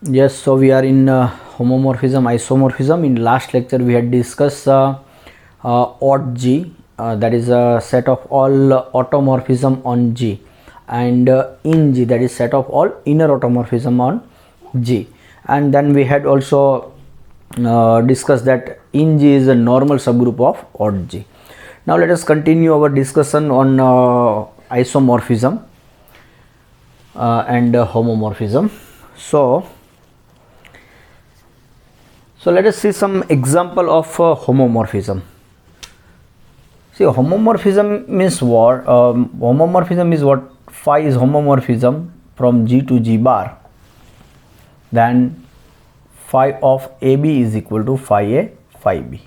Yes, so we are in homomorphism, isomorphism. In last lecture we had discussed odd G, that is a set of all automorphism on G, and in G, that is set of all inner automorphism on G. And then we had also discussed that in G is a normal subgroup of odd G. Now let us continue our discussion on isomorphism and homomorphism. So let us see some example of homomorphism. See, homomorphism means what? Homomorphism is what? Phi is homomorphism from G to G bar. Then phi of AB is equal to phi A, phi B.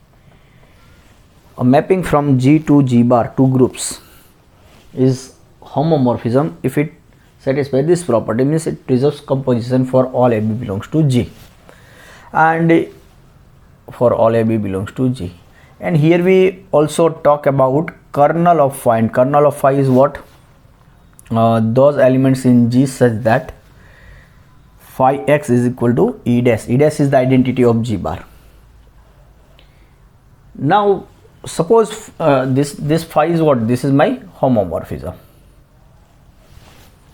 A mapping from G to G bar, two groups, is homomorphism if it satisfies this property, means it preserves composition for all AB belongs to G, and for all AB belongs to G. And here we also talk about kernel of phi, and kernel of phi is what? Those elements in G such that phi x is equal to E dash. E dash is the identity of G bar. Now suppose this phi is what? This is my homomorphism,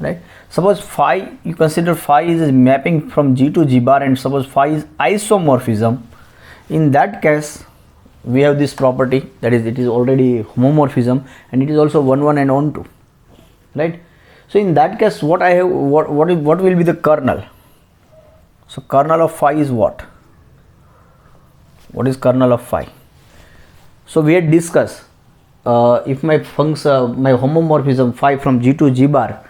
right? Suppose phi, you consider phi is mapping from G to G bar, and suppose phi is isomorphism. In that case we have this property, that is, it is already homomorphism and it is also 1 1 and on 2, right? So in that case what I have, what will be the kernel? So kernel of phi is what? What is kernel of phi? So we had discussed if my function, my homomorphism phi from G to G bar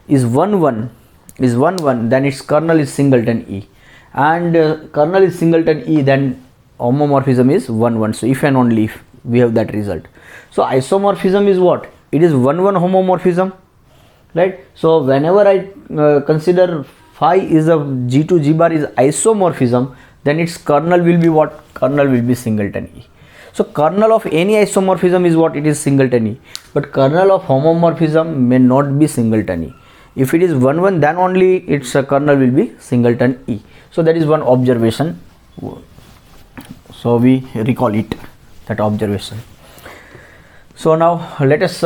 is 1 1, then its kernel is singleton E, and kernel is singleton E, then homomorphism is 1 1. So if and only if we have that result. So isomorphism is what? It is 1 1 homomorphism, right? So whenever I consider phi is a G to G bar is isomorphism, then its kernel will be what? Kernel will be singleton E. So kernel of any isomorphism is what? It is singleton E, but kernel of homomorphism may not be singleton E. If it is 1 1, then only its kernel will be singleton E. So that is one observation. So we recall it, that observation. So now let us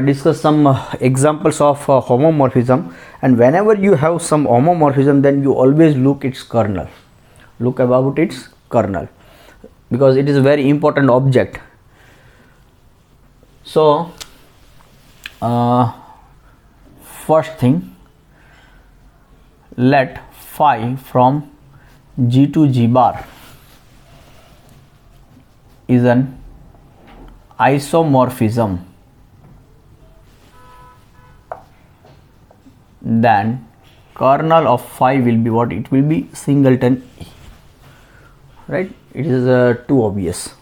discuss some examples of homomorphism. And whenever you have some homomorphism, then you always look its kernel. Look about its kernel, because it is a very important object. So first thing, let phi from G to G bar is an isomorphism, then kernel of phi will be what? It will be singleton E, right? It is too obvious,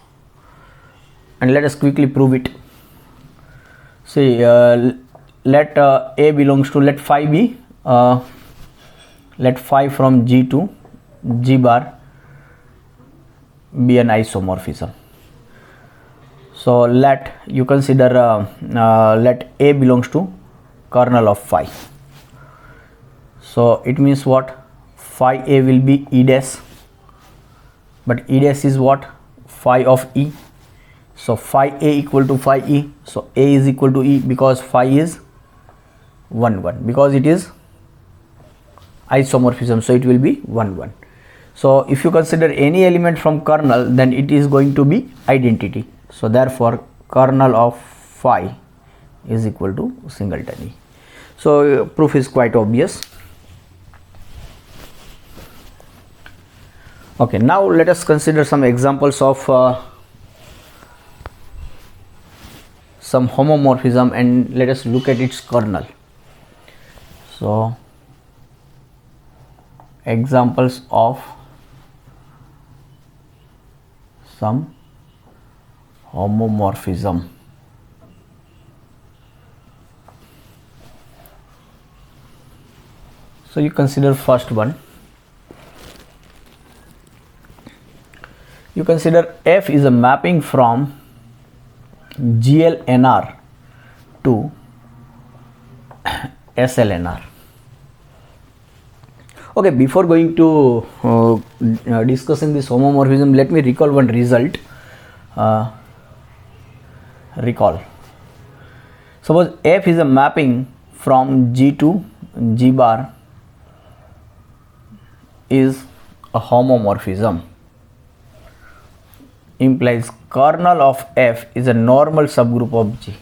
and let us quickly prove it. See, let A belongs to, let phi be, let phi from G to G bar be an isomorphism. So let you consider let A belongs to kernel of phi. So it means what? Phi A will be E dash, but E dash is what? Phi of E. So phi A equal to phi E. So A is equal to E, because phi is 1 1, because it is isomorphism, so it will be 1 1. So if you consider any element from kernel, then it is going to be identity. So therefore kernel of phi is equal to singleton E. So proof is quite obvious. Okay, now let us consider some examples of some homomorphism, and let us look at its kernel. So examples of some homomorphism. So you consider first one. You consider F is a mapping from GLNR to SLNR. Okay, before going to discussing this homomorphism, let me recall one result. Recall. Suppose F is a mapping from G to G bar is a homomorphism, implies kernel of F is a normal subgroup of G.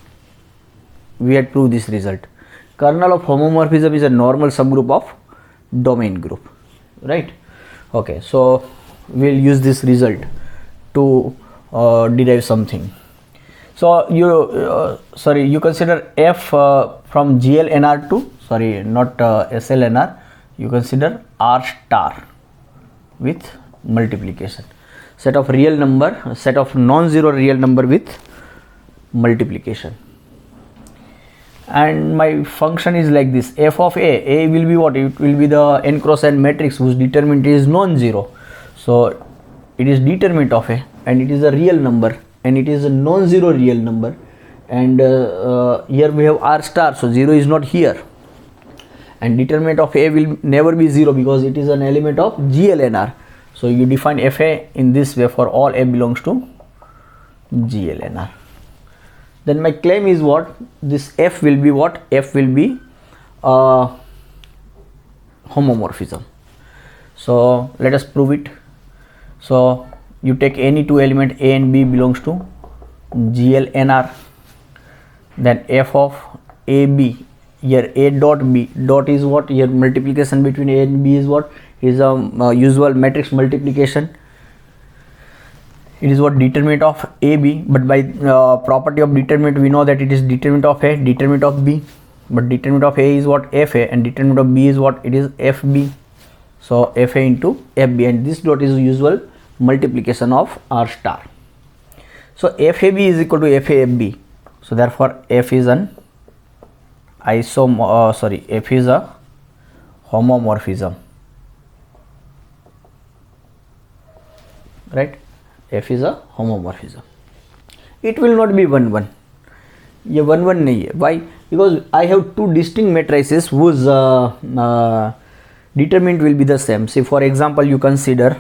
We had proved this result. Kernel of homomorphism is a normal subgroup of domain group, right? Okay, so we'll use this result to derive something. So you consider F from GLNR to, not SLNR, you consider R star with multiplication. Set of real number, set of non-zero real number with multiplication. And my function is like this. F of A will be what? It will be the n cross n matrix whose determinant is non-zero. So it is determinant of A and it is a real number and it is a non-zero real number, and here we have R star, so 0 is not here, and determinant of A will never be 0 because it is an element of GLNR. So you define FA in this way for all A belongs to GLNR. Then my claim is what? This F will be what? F will be homomorphism. So let us prove it. So you take any two element A and B belongs to GLNR. Then F of AB, here A dot B dot is what? Here multiplication between A and B is what? Is a usual matrix multiplication. It is what? Determinant of AB, but by property of determinant we know that it is determinant of A, determinant of B, but determinant of A is what? FA, and determinant of B is what? It is FB. So FA into FB, and this dot is usual multiplication of R star. So FAB is equal to FAFB. So therefore F is an F is a homomorphism, right? F is a homomorphism. It will not be 1 1. ये 1 1 नहीं है. Why? Because I have two distinct matrices whose determinant will be the same. Say for example, you consider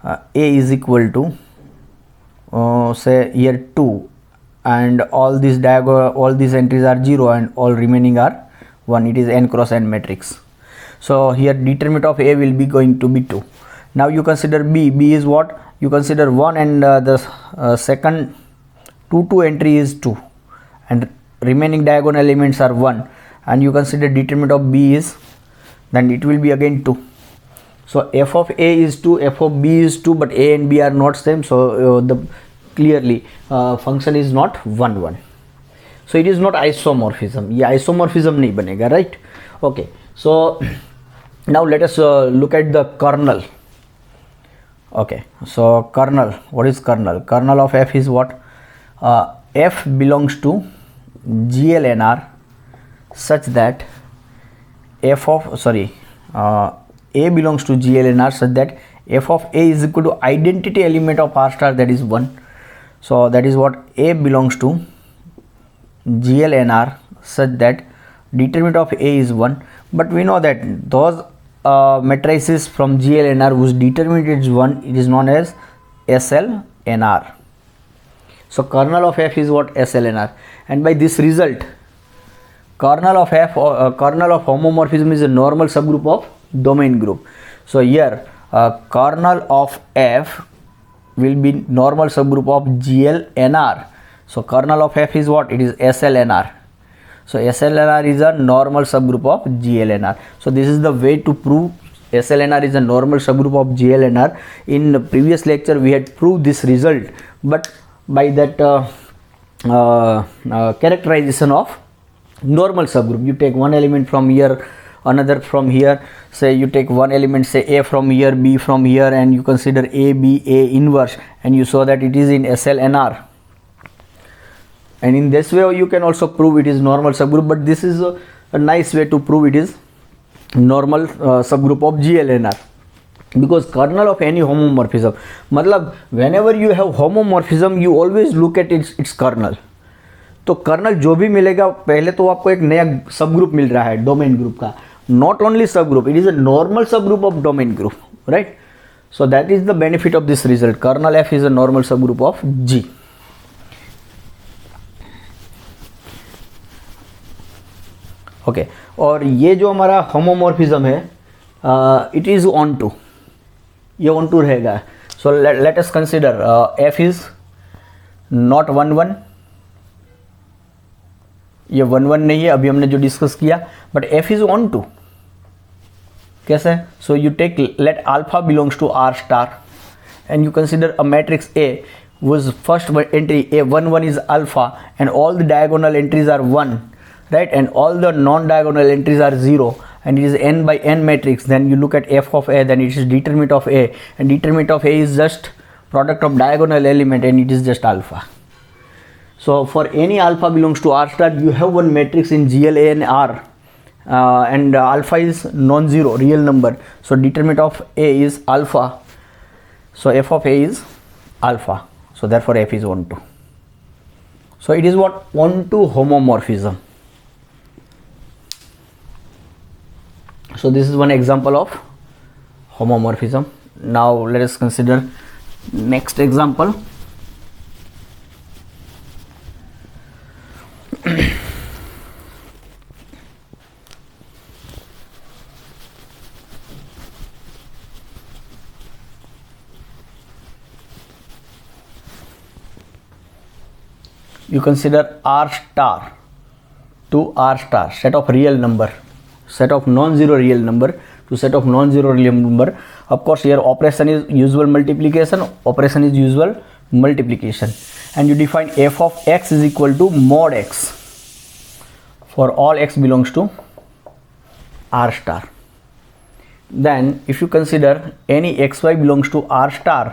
A is equal to say here 2, and all these entries are 0 and all remaining are 1. It is n cross n matrix. So here determinant of A will be going to be 2. Now you consider B. B is what? You consider 1 and the second 2 entry is 2 and remaining diagonal elements are 1, and you consider determinant of B is, then it will be again 2. So F of A is 2, F of B is 2, but A and B are not same, so clearly function is not 1 1. So it is not isomorphism. ये isomorphism नहीं बनेगा, right? Okay, so now let us look at the kernel. Okay, so kernel, what is kernel? Kernel of F is what? F belongs to GLNR such that A belongs to GLNR such that F of A is equal to identity element of R star, that is 1. So that is what? A belongs to GLNR such that determinant of A is 1, but we know that those matrices from GLNR whose determinant is 1, it is known as SLNR. So kernel of F is what? SLNR, and by this result kernel of F kernel of homomorphism is a normal subgroup of domain group. So here kernel of F will be normal subgroup of GLNR. So kernel of F is what? It is SLNR. So SLNR is a normal subgroup of GLNR. So this is the way to prove SLNR is a normal subgroup of GLNR. In the previous lecture we had proved this result, but by that characterization of normal subgroup, you take one element from here, another from here. Say you take one element, say A from here, B from here, and you consider A, B, A inverse, and you saw that it is in SLNR. And in this way you can also prove it is normal subgroup, but this is a nice way to prove it is normal subgroup of GLNR, because kernel of any homomorphism, मतलब whenever you have homomorphism you always look at its kernel. तो colonel जो भी मिलेगा, पहले तो आपको एक नया सब ग्रुप मिल रहा है डोमेन ग्रुप का, not only subgroup, it is a normal subgroup of domain group, right? So that is the benefit of this result. Kernel F is a normal subgroup of G. Okay और ये जो हमारा homomorphism है it is on to, ये on to रहेगा. So let us consider F is not 1 1, ये 1 1 नहीं है अभी हमने जो डिस्कस किया, but F is onto. कैसे? So you take let alpha belongs to R star and you consider a matrix A whose first entry A11 is alpha and all the diagonal entries are 1, right, and all the non-diagonal entries are 0, and it is n by n matrix. Then you look at f of a, then it is determinant of a, and determinant of a is just product of diagonal element and it is just alpha. So for any alpha belongs to R star, you have one matrix in GL A and R, and alpha is non-zero real number, so determinant of a is alpha, so f of a is alpha. So therefore f is 1 2. So it is what? 1 2 homomorphism. So this is one example of homomorphism. Now let us consider next example. You consider R star to R star, set of real number, set of non-zero real number to set of non-zero real number. Of course here operation is usual multiplication, operation is usual multiplication, and you define f of x is equal to mod x for all x belongs to R star. Then if you consider any xy belongs to R star,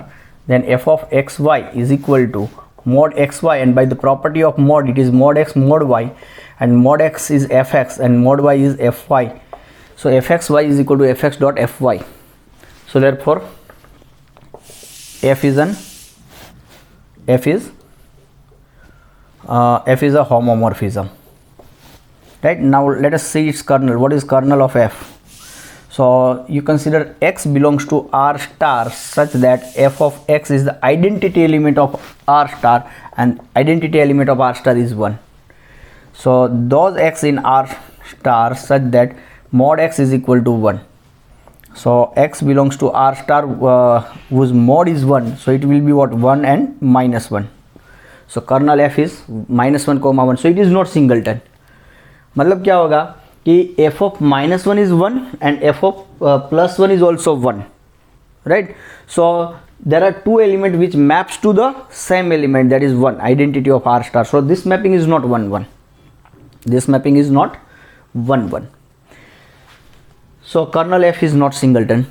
then f of xy is equal to mod xy, and by the property of mod it is mod x mod y, and mod x is fx and mod y is fy, so fxy is equal to fx dot fy. So therefore f is a homomorphism, right? Now let us see its kernel. What is kernel of f? So you consider x belongs to R star such that f of x is the identity element of R star, and identity element of R star is 1. So those x in R star such that mod x is equal to 1. So x belongs to R star whose mod is 1, so it will be what? 1 and minus 1. So kernel f is minus 1 comma 1. So it is not singleton. मतलब क्या होगा कि f of minus 1 is 1 and f of plus 1 is also 1, right? So there are two elements which maps to the same element, that is 1, identity of R star. So this mapping is not 1 1, this mapping is not 1 1. So kernel f is not singleton,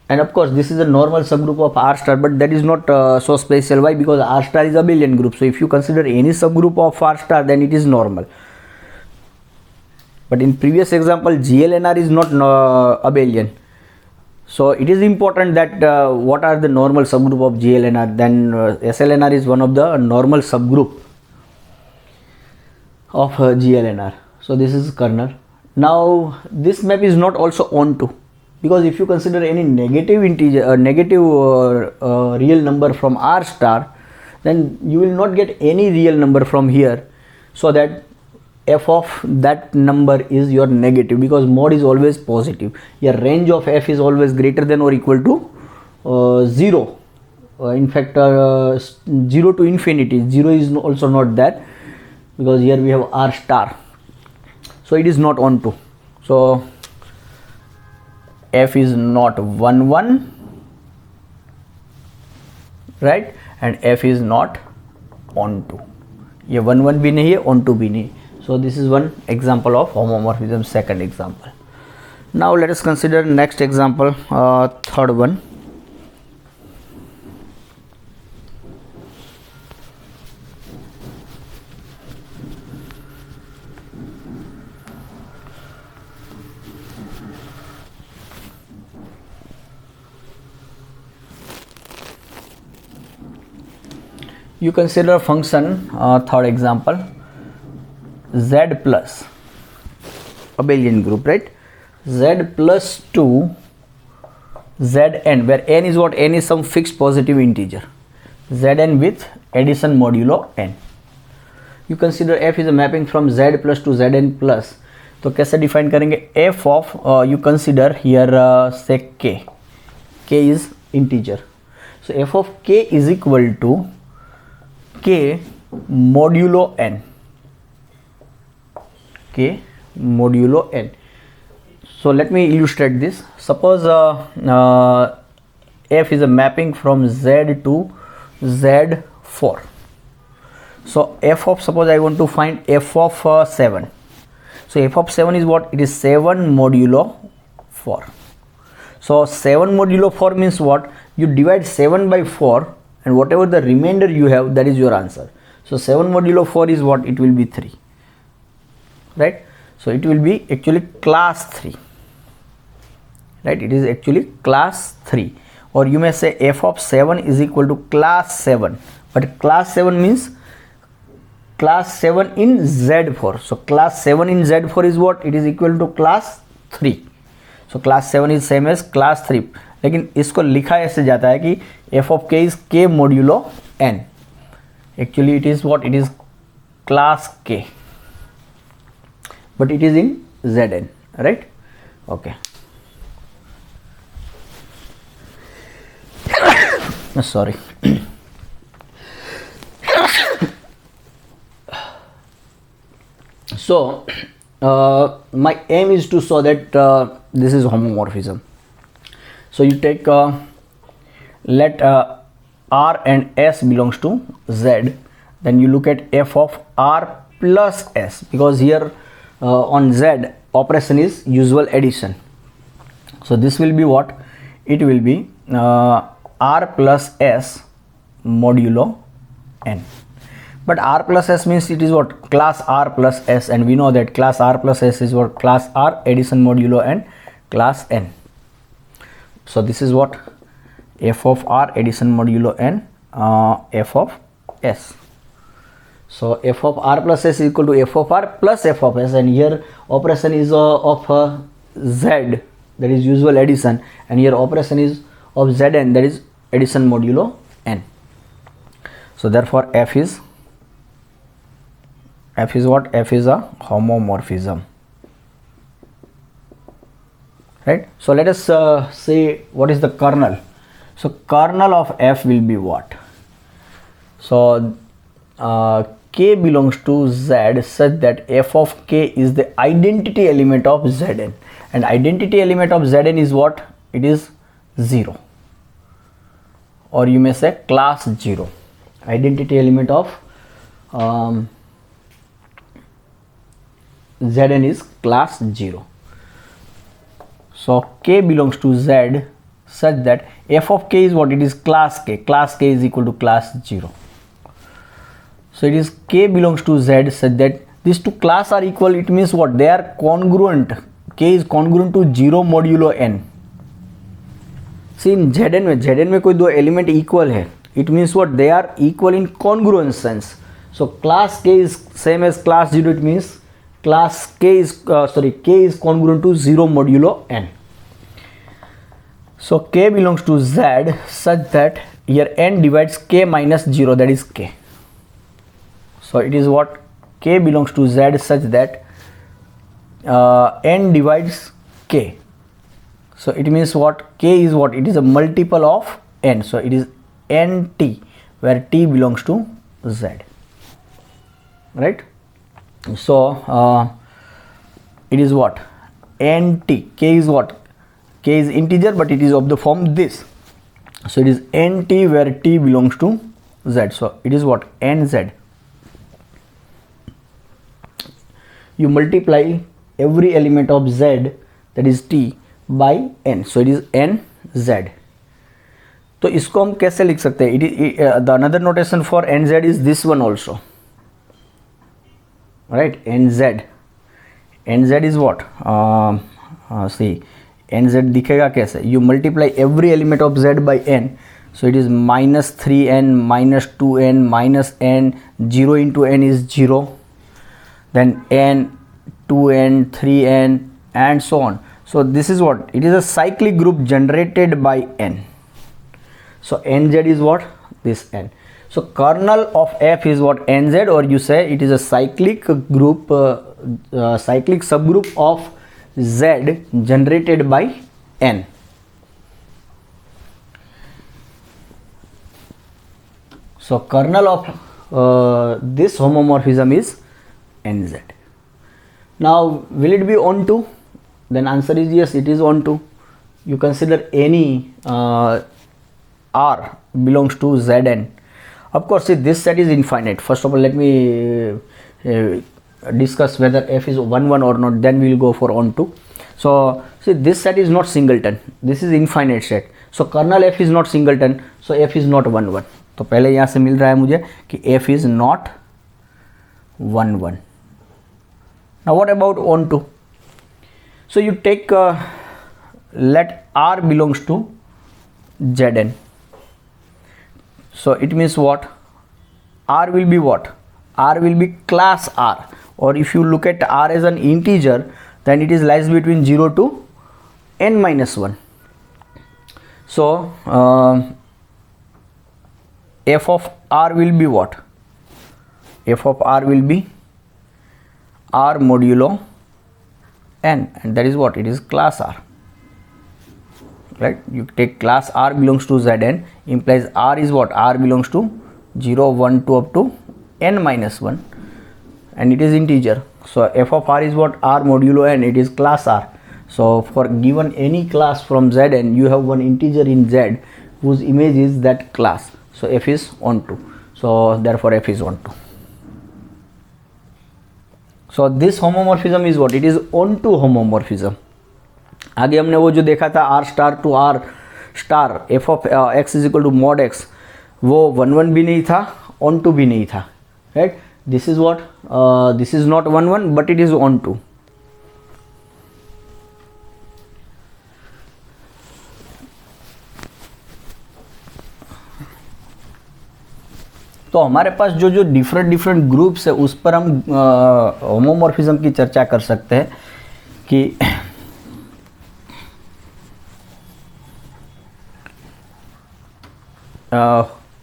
and of course this is a normal subgroup of R star, but that is not so special. Why? Because R star is abelian group, so if you consider any subgroup of R star, then it is normal. But in previous example GLNR is not abelian, so it is important that what are the normal subgroup of GLNR. Then SLNR is one of the normal subgroup of GLNR. So this is kernel. Now this map is not also onto, because if you consider any negative integer real number from R star, then you will not get any real number from here, so that f of that number is your negative, because mod is always positive. Your range of f is always greater than or equal to 0. In fact 0 to infinity. 0 is also not that, because here we have R star, so it is not onto. So f is not 1 1, right, and f is not onto. ये 1 1 भी नहीं है, onto भी नहीं. So this is one example of homomorphism, second example. Now let us consider next example, third one. You consider a function, third example, z plus abelian group, right? z plus 2 zn, where n is what? N is some fixed positive integer. Zn with addition modulo n. You consider f is a mapping from z plus to zn plus. तो कैसे define करेंगे? f of you consider here say k is integer, so f of k is equal to k modulo n, k modulo n. So let me illustrate this. Suppose f is a mapping from z to z4. So f of, suppose I want to find f of 7. So f of 7 is what? It is 7 modulo 4. So 7 modulo 4 means what? You divide 7 by 4 and whatever the remainder you have, that is your answer. So 7 modulo 4 is what? It will be 3. Right? So it will be actually class 3. Right? It is actually class 3. Or you may say f of 7 is equal to class 7. But class 7 means class 7 in Z4. So class 7 in Z4 is what? It is equal to class 3. So class 7 is same as class 3. लेकिन इसको लिखा ऐसे जाता है कि f of k is k modulo n. Actually it is what? It is class k. But it is in Zn. Right? Okay. Sorry. So my aim is to show that this is homomorphism. So you take let r and s belongs to z, then you look at f of r plus s, because here on z operation is usual addition. So this will be what? It will be r plus s modulo n. But r plus s means it is what? Class r plus s, and we know that class r plus s is what? Class r addition modulo n class n. So this is what? F of r addition modulo n f of s. So f of r plus s is equal to f of r plus f of s, and here operation is of z, that is usual addition, and here operation is of zn, that is addition modulo n. So therefore f is what? F is a homomorphism. Right? So let us say what is the kernel. So kernel of f will be what? So k belongs to z such that f of k is the identity element of zn, and identity element of zn is what? It is 0, or you may say class 0. Identity element of Zn is class 0. So k belongs to z such that f of k is what? It is class k. Class k is equal to class 0. So it is k belongs to z such that these two class are equal. It means what? They are congruent. K is congruent to 0 modulo n. See in Zn में कोई दो element equal है. It means what? They are equal in congruence sense. So class k is same as class 0. It means class k is k is congruent to 0 modulo n. So k belongs to z such that here n divides k minus 0, that is k. So it is what? K belongs to z such that n divides k. So it means what? K is what? It is a multiple of n. So it is nt, where t belongs to z. Right? So it is what? Nt. K is what? K is integer, but it is of the form this. So it is nt where t belongs to z. So it is what? Nz. You multiply every element of z, that is t, by n. So it is nz. तो इसको हम कैसे लिख सकते हैं? It is the another notation for nz is this one also. Right? nz. nz is what? See, nz दिखेगा कैसे? You multiply every element of z by n. So it is minus 3n, minus 2n, minus n. 0 into n is 0. Then n, 2n, 3n, and so on. So this is what? It is a cyclic group generated by n. So nz is what? This n. So kernel of F is what? Nz, or you say it is a cyclic group, cyclic subgroup of Z generated by n. So kernel of this homomorphism is nz. Now will it be onto? Then answer is yes, it is onto. You consider any r belongs to Zn. Of course, see, this set is infinite. First of all, let me discuss whether F is 1 1 or not, then we will go for onto. So see, this set is not singleton, this is infinite set. So kernel F is not singleton, so F is not 1 1. तो पहले यहाँ से मिल रहा है मुझे कि F is not 1 1. Now what about onto? So you take let R belongs to Zn. So it means what? R will be what? R will be class R, or if you look at R as an integer, then it is lies between 0 to n minus 1. So f of R will be what? F of R will be R modulo n, and that is what? It is class R, right? You take class R belongs to Zn, implies R is what? R belongs to 0 1 2 up to n minus 1, and it is integer. So f of R is what? R modulo n, it is class R. So for given any class from Zn, you have one integer in Z whose image is that class. So F is onto. So therefore F is onto. So this homomorphism is what? It is onto homomorphism. आगे हमने वो जो देखा था R star to R star f of x is equal to mod x, वो 1 1 भी नहीं था, onto भी नहीं था, right? This is what? This is not 1 1, but it is onto. तो हमारे पास जो जो डिफरेंट ग्रुप्स है उस पर हम होमोमॉर्फिज्म की चर्चा कर सकते हैं कि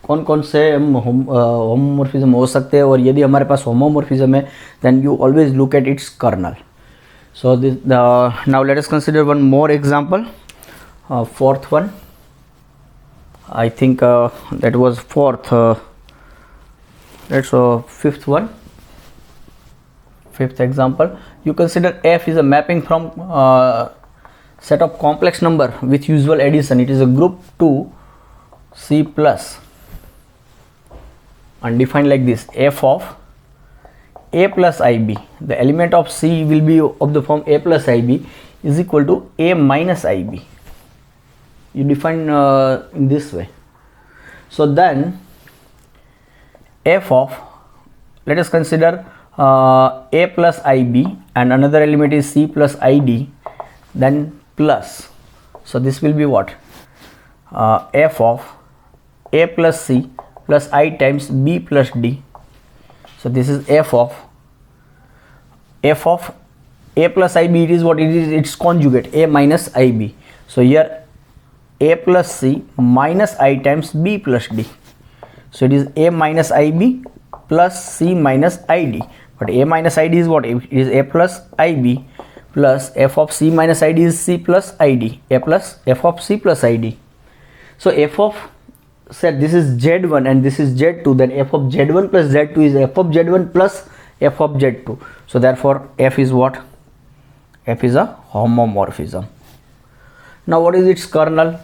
कौन कौन से होमोमॉर्फिज्म हो सकते हैं, और यदि हमारे पास होमोमॉर्फिज्म है then you always look at its kernel. So this now let us consider one more example, fourth one. I think that was fourth. Let's fifth one, fifth example. You consider F is a mapping from set of complex number with usual addition. It is a group 2 C plus, and defined like this: F of A plus IB. The element of C will be of the form A plus IB is equal to A minus IB. You define in this way. So then F of, let us consider A plus IB, and another element is C plus ID, then plus. So this will be what? F of A plus C plus I times B plus D. So this is F of A plus IB. It is what it is, its conjugate, A minus IB. So here A plus C minus I times B plus D. So it is A minus IB plus C minus ID, but A minus ID is what? It is A plus IB plus F of C minus ID is C plus ID, A plus F of C plus ID. So F of, said this is Z1 and this is Z2, then F of Z1 plus Z2 is F of Z1 plus F of Z2. So therefore F is what? F is a homomorphism. Now what is its kernel?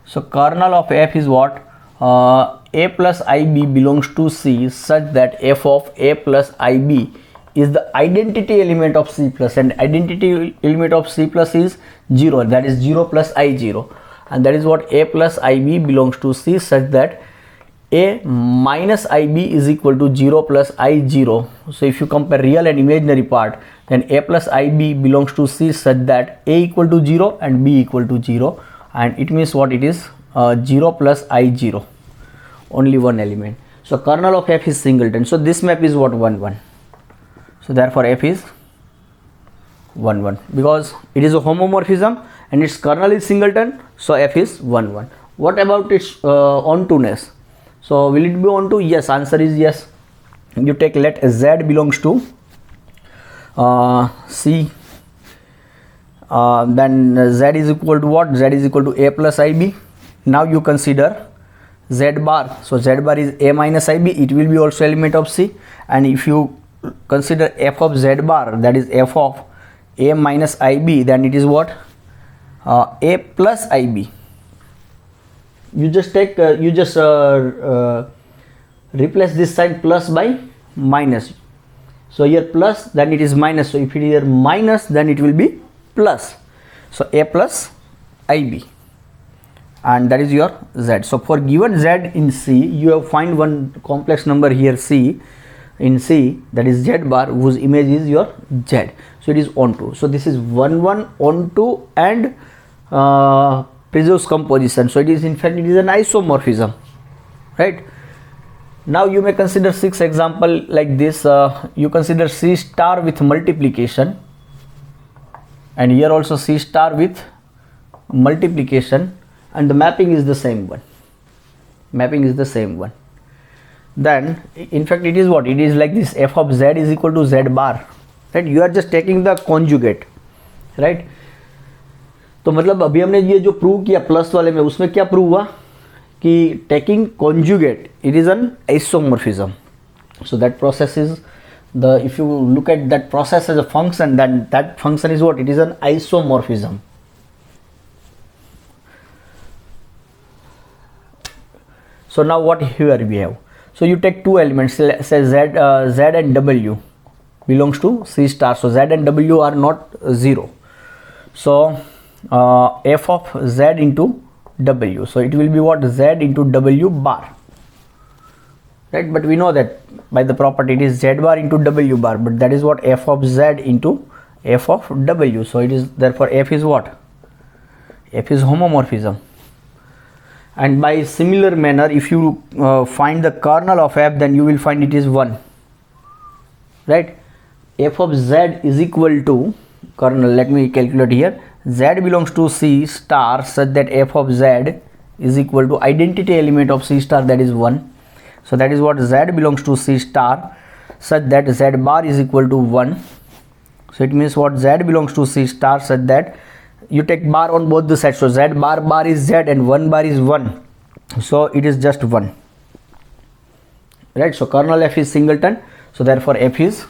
So kernel of F is what? A plus IB belongs to C such that F of A plus IB is the identity element of C plus, and identity element of C plus is 0, that is 0 plus I0, and that is what A plus IB belongs to C such that A minus IB is equal to 0 plus I0. So if you compare real and imaginary part, then A plus IB belongs to C such that A equal to 0 and B equal to 0, and it means what? It is 0 plus I0, only one element. So kernel of F is singleton. So this map is what? 1 1. So therefore F is 1 1, because it is a homomorphism and its kernel is singleton, so f is 1 1. What about its ontoness? So will it be onto? Yes, answer is yes. You take, let z belongs to C, then z is equal to what? Z is equal to a plus ib. Now you consider z bar, so z bar is a minus ib, it will be also element of C, and if you consider f of z bar, that is f of a minus ib, then it is what? A plus ib. You just take replace this sign plus by minus. So here plus, then it is minus, so if it is here minus, then it will be plus. So a plus ib, and that is your z. So for given z in C, you have find one complex number here C, in C, that is z bar, whose image is your z. So it is onto. So this is 1 1 onto and preserves composition. So it is, in fact, it is an isomorphism, right? Now you may consider 6 example like this. You consider C star with multiplication, and here also C star with multiplication, and the mapping is the same one. Mapping is the same one. Then in fact it is what? It is like this, f of z is equal to z bar, right? You are just taking the conjugate, right? तो मतलब अभी हमने ये जो prove किया plus वाले में, उसमें क्या प्रूव हुआ कि taking conjugate it is an isomorphism. So that process is the, if you look at that process as a function, then that function is what? It is an isomorphism. So now what here we have? So you take two elements, say z and w belongs to C star. So z and w are not 0. So f of z into w. So it will be what? Z into w bar. Right, but we know that by the property it is z bar into w bar, but that is what? F of z into f of w. So it is, therefore f is what? F is homomorphism. And by similar manner, if you find the kernel of f, then you will find it is 1, right? F of z is equal to kernel, let me calculate here, z belongs to C star such that f of z is equal to identity element of C star, that is 1. So that is what? Z belongs to C star such that z bar is equal to 1. So it means what? Z belongs to C star such that you take bar on both the sides. So z bar is z and 1 bar is 1. So it is just 1. Right? So kernel f is singleton. So therefore f is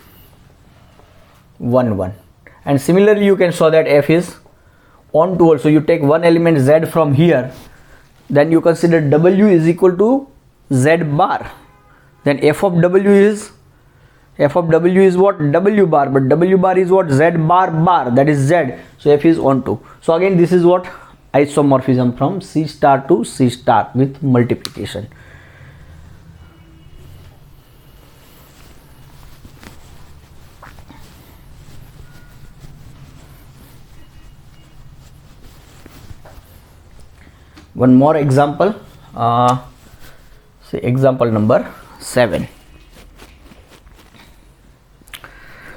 1 1. And similarly you can show that f is onto also. You take one element z from here, then you consider w is equal to z bar, then f of w is what? W bar, but w bar is what? Z bar, that is z. So f is onto. So again this is what? Isomorphism from C star to C star with multiplication. One more example, say example number 7.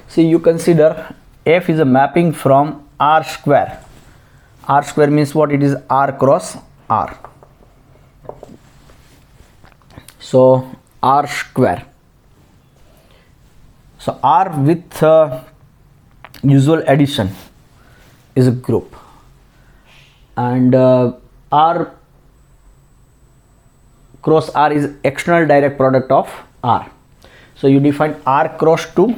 See, you consider f is a mapping from R square. R square means what? It is R cross R. So R square. So R with usual addition is a group, and R cross R is external direct product of R. So you define R cross to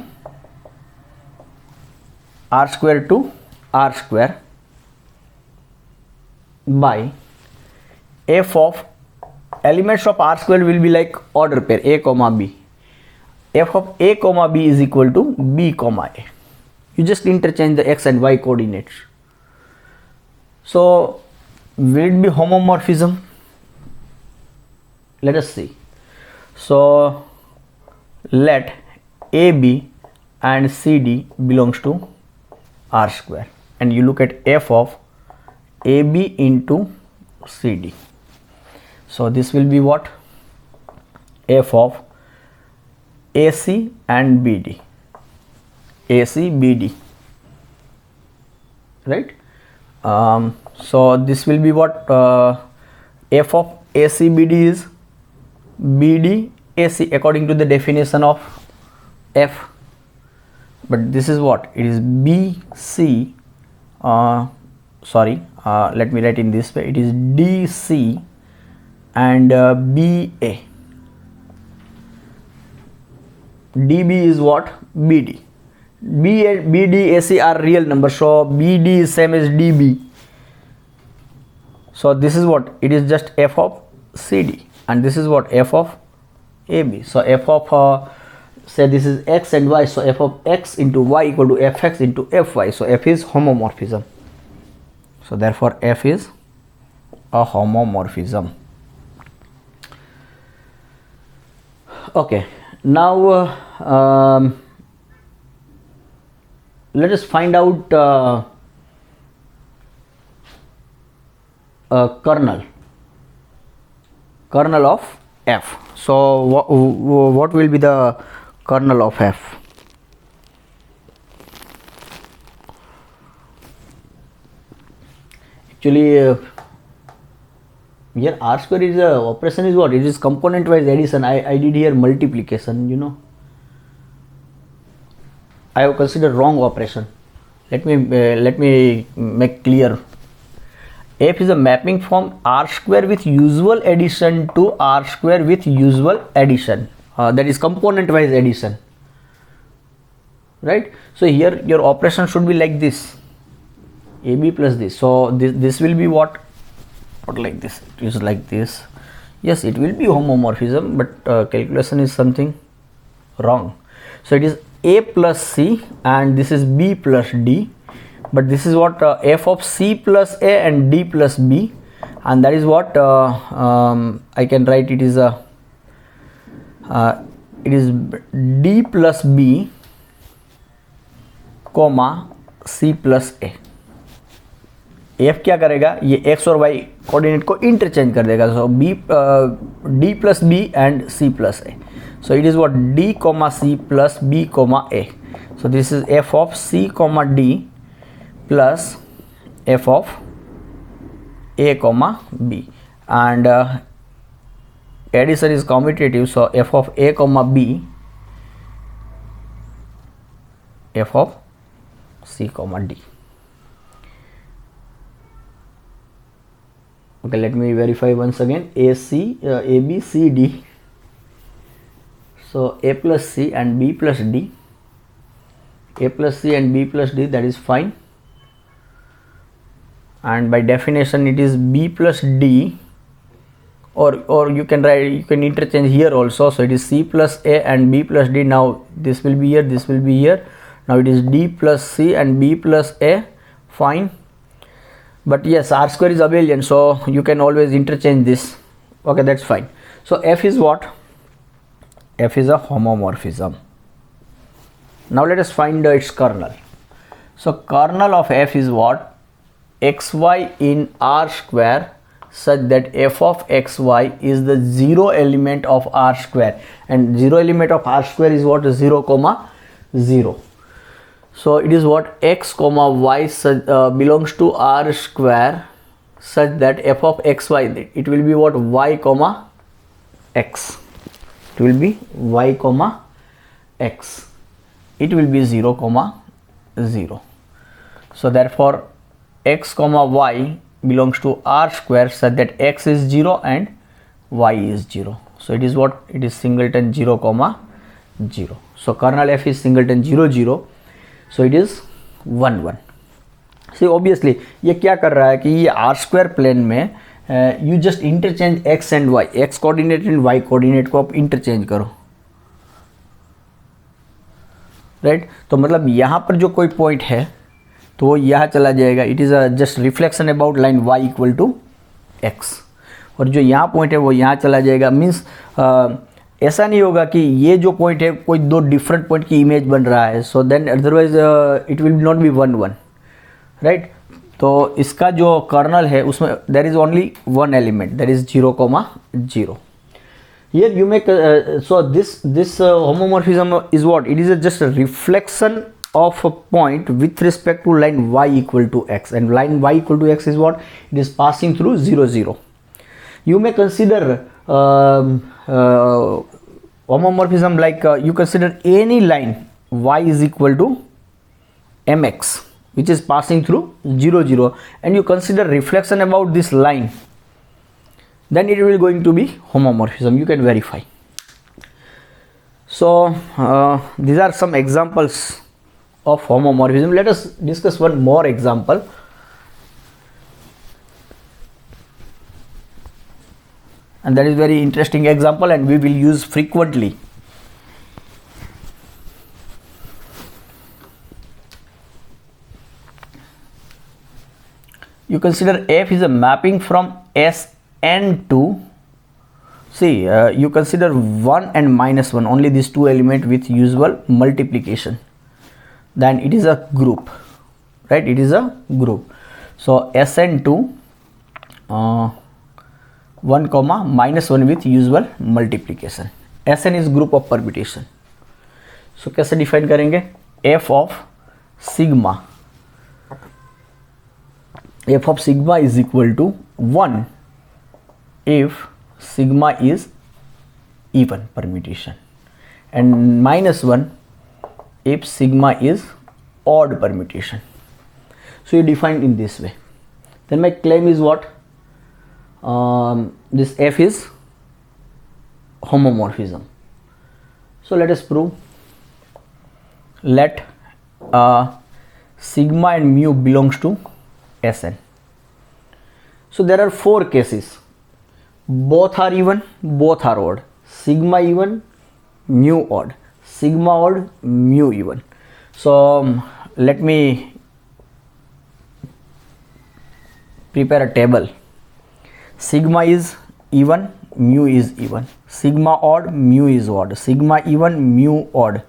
R square to R square by f of elements of R square will be like order pair a comma b. F of a comma b is equal to b comma a. You just interchange the x and y coordinates. So will it be homomorphism? Let us see. So let AB and CD belongs to R square, and you look at f of AB into CD. So this will be what? F of AC and BD. AC BD. right? So this will be what f of AC BD is BD AC according to the definition of f, but this is what it is BC, let me write in this way, it is DC and BA. DB is what? BD. BD AC are real numbers, so BD is same as DB. So this is what it is, just f of CD, and this is what f of AB. So f of say this is x and y, so f of x into y equal to fx into fy. So f is homomorphism. So therefore f is a homomorphism. Okay, now let us find out kernel of f. So what will be the kernel of f? Actually here r square is operation is what? It is component wise addition. I did here multiplication, you know. I have considered wrong operation. Let me make clear. F is a mapping from r square with usual addition to r square with usual addition. That is component wise addition, right? So here your operation should be like this, AB plus this. So this will be what like this. It is like this. Yes, it will be homomorphism, but calculation is something wrong. So it is A plus C and this is B plus D, but this is what f of C plus A and D plus B, and that is what I can write. It is D plus B comma C plus A. f क्या करेगा, ये x और y coordinate को interchange कर देगा. सो D plus B and C plus A. So it is what D comma C plus B comma A. So this is f of C comma D plus f of A comma B, and addition is commutative. So f of A comma B, f of C comma D. Okay, let me verify once again. A B C D. So A plus C and B plus D. A plus C and B plus D, that is fine. And by definition it is B plus D, or you can write, you can interchange here also. So it is C plus A and B plus D. Now this will be here, this will be here. Now it is D plus C and B plus A, fine. But yes, r square is abelian, so you can always interchange this. Okay, that's fine. So f is what? F is a homomorphism. Now let us find its kernel. So kernel of f is what? xy in r square such that f of xy is the zero element of r square, and zero element of r square is what? 0 comma 0. So it is what? X comma y belongs to r square such that f of xy, it will be what? Y comma x. It will be y comma x. It will be 0 comma 0. So therefore x comma y belongs to r square such that x is 0 and y is 0. So it is what? It is singleton 0 comma 0. So kernel f is singleton 0 0. So it is 1 1. See, obviously ये क्या कर रहा है कि ये r square plane में you just interchange x and y, x coordinate and y coordinate को आप interchange करो, right? तो मतलब यहाँ पर जो कोई point है तो वो यहाँ चला जाएगा. It is a just reflection about line y equal to x, और जो यहाँ point है वो यहाँ चला जाएगा. मीन्स ऐसा नहीं होगा कि ये जो पॉइंट है कोई दो डिफरेंट पॉइंट की इमेज बन रहा है. So then otherwise it will not be 1 1, right? तो इसका जो कर्नल है उसमें there is only one element, that is 0 comma 0. Here you make so this homomorphism is what? It is just a reflection of a point with respect to line y equal to x, and line y equal to x is what? It is passing through 0 0. You may consider homomorphism like you consider any line y is equal to mx which is passing through 0 0, and you consider reflection about this line, then it will going to be homomorphism. You can verify. So these are some examples of homomorphism. Let us discuss one more example. And that is very interesting example, and we will use frequently. You consider f is a mapping from Sn to, see, you consider 1 and minus 1, only these two elements with usual multiplication. Then it is a group, right? It is a group. So Sn to 1 comma minus 1 with usual multiplication. Sn is group of permutation. So कैसे define करेंगे? f of sigma is equal to 1 if sigma is even permutation, and minus 1 if sigma is odd permutation. So you define in this way. Then my claim is what? This f is homomorphism. So let us prove. Let sigma and mu belongs to Sn. So there are 4 cases. Both are even, both are odd. Sigma even, mu odd. Sigma odd, mu even. So let me prepare a table. Sigma is even, mu is even. Sigma odd, mu is odd. Sigma even, mu odd.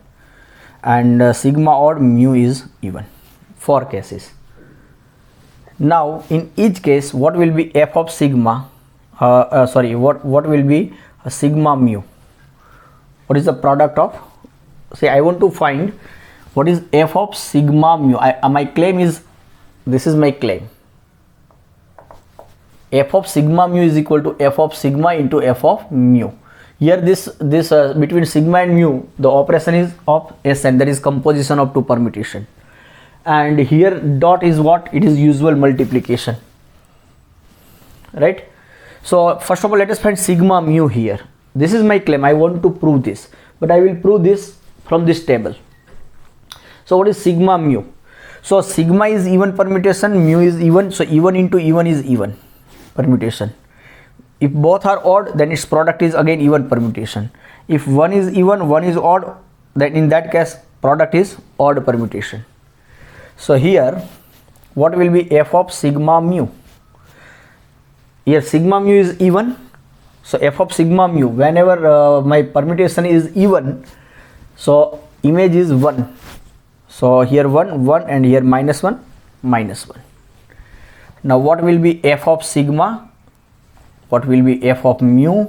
And sigma odd, mu is even. 4 cases. Now in each case, what will be f of sigma? What will be a sigma mu? What is the product of? Say I want to find what is f of sigma mu. My claim is, this is my claim. F of sigma mu is equal to f of sigma into f of mu. Here this between sigma and mu, the operation is of Sn, that is composition of two permutation. And here dot is what? It is usual multiplication, right? So first of all, let us find sigma mu here. This is my claim. I want to prove this, but I will prove this from this table. So what is sigma mu? So sigma is even permutation, mu is even. So even into even is even permutation. If both are odd, then its product is again even permutation. If one is even, one is odd, then in that case product is odd permutation. So here what will be f of sigma mu? Here sigma mu is even, so f of sigma mu, whenever my permutation is even, so image is 1. So here 1 1 and here minus 1 minus 1. Now what will be f of sigma? What will be f of mu?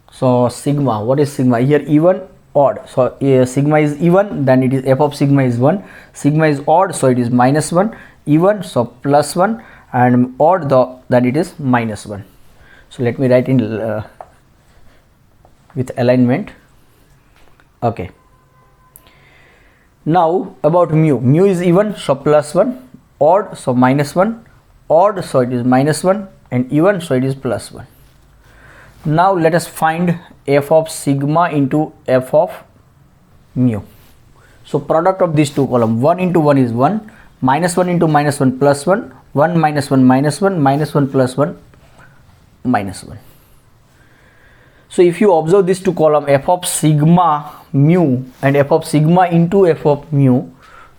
So sigma, what is sigma? Here even, odd. So sigma is even, then it is f of sigma is 1. Sigma is odd, so it is minus 1. Even, so plus 1, and odd, then it is minus 1. So let me write in with alignment. Okay. Now about mu. Mu is even, so plus 1. Odd, so minus 1. Odd, so it is minus 1. And even, so it is plus 1. Now let us find f of sigma into f of mu. So product of these two columns, 1 into 1 is 1, minus 1 into minus 1 plus 1, 1 minus 1 minus 1, minus 1 plus 1 minus 1. So if you observe these two columns, f of sigma mu and f of sigma into f of mu,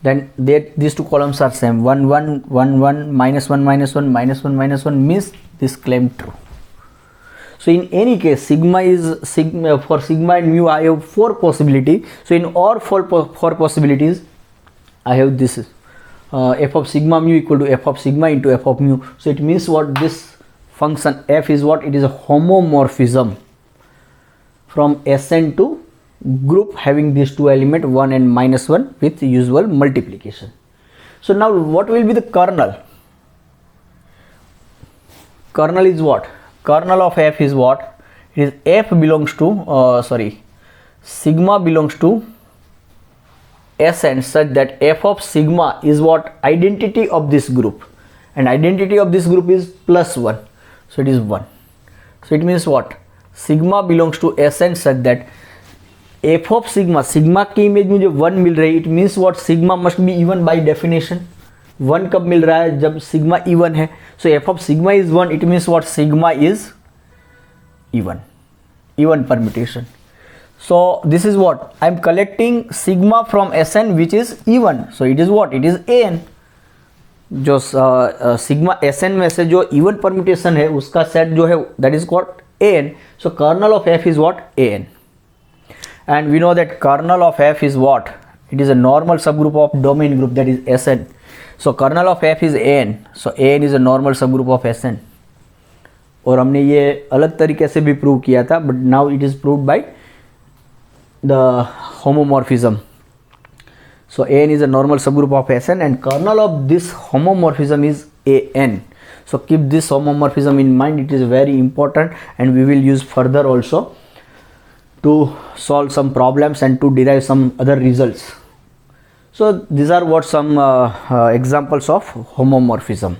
then these two columns are same. 1 1 1 1 minus 1 minus 1 minus 1 minus 1 means this claim true. So in any case, sigma is sigma, for sigma and mu I have 4 possibility. So in all four possibilities I have this f of sigma mu equal to f of sigma into f of mu. So it means what? This function f is what? It is a homomorphism from Sn to group having these two elements 1 and -1 with usual multiplication. So now what will be the kernel? Kernel is what? Kernel of f is what? It is f belongs to sigma belongs to Sn such that f of sigma is what? Identity of this group, and identity of this group is +1, so it is 1. So it means what? Sigma belongs to Sn such that f of sigma की image मुझे 1 मिल रही है. It means what? Sigma must be even by definition. 1 कब मिल रहा है? जब सिग्मा इवन है. So F of sigma is 1. It means what? Sigma is even permutation. So this is what? I am collecting sigma from Sn which is even. So it is what? It is an. जो sigma Sn में से जो even permutation है उसका set जो है that is called an. So kernel of f is what? An. And we know that kernel of f is what? It is a normal subgroup of domain group, that is Sn. So kernel of f is an. So an is a normal subgroup of Sn. और हमने ये अलग तरीके से भी prove किया था, but now it is proved by the homomorphism. So an is a normal subgroup of Sn and kernel of this homomorphism is an. So keep this homomorphism in mind. It is very important and we will use further also to solve some problems and to derive some other results. So these are what some examples of homomorphism.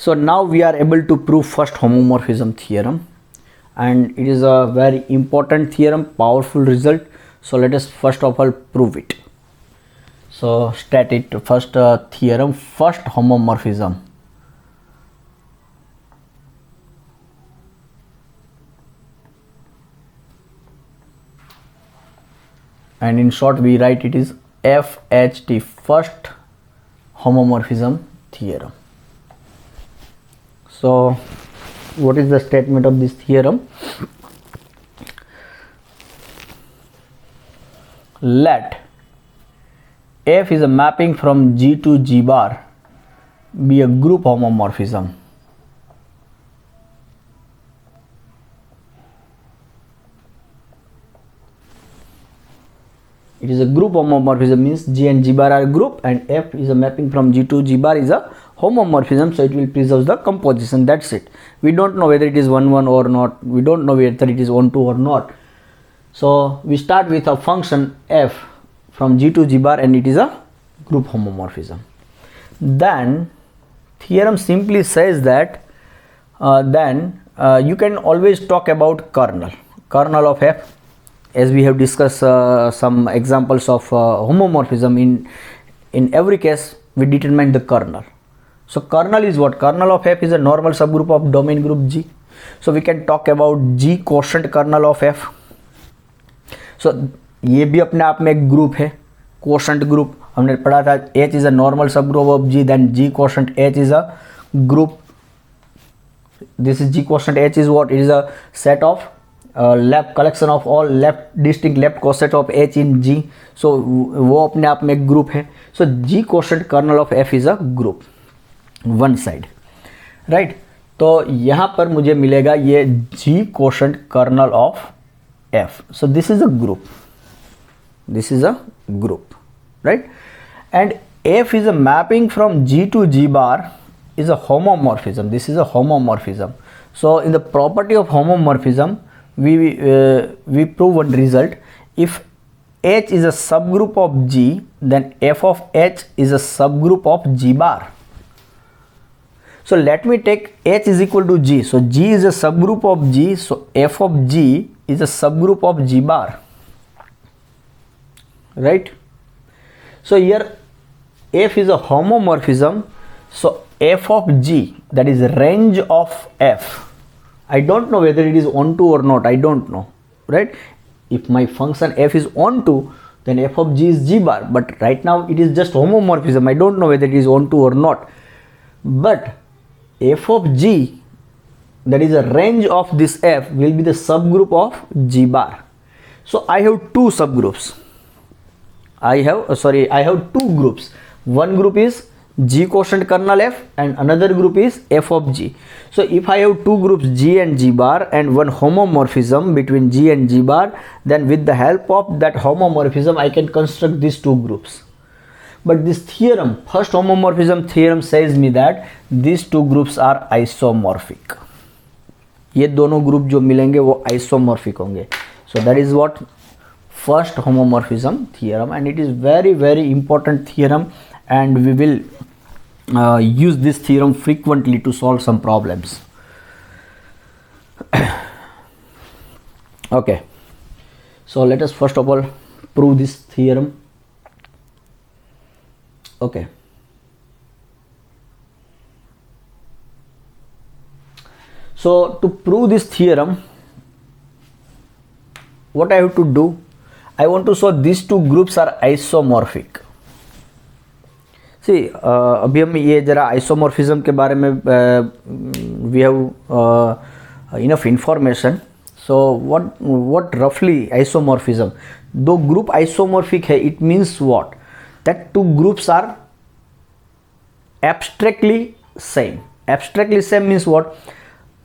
So now we are able to prove first homomorphism theorem, and it is a very important theorem, powerful result. So let us first of all prove it. So state it first. Theorem, first homomorphism. And in short we write it is FHT, first homomorphism theorem. So what is the statement of this theorem? Let f is a mapping from G to G bar be a group homomorphism. It is a group homomorphism, means G and G bar are a group and f is a mapping from G to G bar is a homomorphism, so it will preserve the composition. That's it. We don't know whether it is 1 1 or not. We don't know whether it is 1 2 or not. So we start with a function f from G to G bar and it is a group homomorphism. Then theorem simply says that you can always talk about kernel of f, as we have discussed some examples of homomorphism. In every case we determine the kernel. So kernel is what? Kernel of f is a normal subgroup of domain group G. So we can talk about G quotient kernel of f. So ये भी अपने आप में एक group है, quotient group. हमने पढ़ा था H is a normal subgroup of G, then G quotient H is a group. This is G quotient H is what? It is a set of left collection of all distinct left coset of H in G. So वो अपने आप में एक group है. So G quotient kernel of f is a group, one side, right? तो यहाँ पर मुझे मिलेगा ये G quotient kernel of f. So this is a group. This is a group, right? And f is a mapping from G to G bar is a homomorphism. This is a homomorphism. So in the property of homomorphism, we prove one result. If H is a subgroup of G, then f of H is a subgroup of G bar. So let me take H is equal to G. So G is a subgroup of G. So f of G is a subgroup of G bar, right? So here f is a homomorphism. So f of G, that is range of f. I don't know whether it is onto or not. I don't know, right? If my function f is onto, then f of g is g bar. But right now it is just homomorphism. I don't know whether it is onto or not. But f of g, that is a range of this f, will be the subgroup of g bar. So I have two subgroups. I have two groups. One group is g quotient kernel f and another group is f of g. So if I have two groups g and g bar and one homomorphism between g and g bar, then with the help of that homomorphism I can construct these two groups. But this theorem, first homomorphism theorem, says me that these two groups are isomorphic. ये दोनों group जो मिलेंगे वो isomorphic होंगे. So that is what first homomorphism theorem, and it is very important theorem, and we will use this theorem frequently to solve some problems. Okay, so let us first of all prove this theorem. Okay, so to prove this theorem, what I have to do, I want to show these two groups are isomorphic. See, अभी हम ये जरा isomorphism के बारे में we have enough information. So what roughly isomorphism? दो group isomorphic है, it means what? That two groups are abstractly same. Abstractly same means what?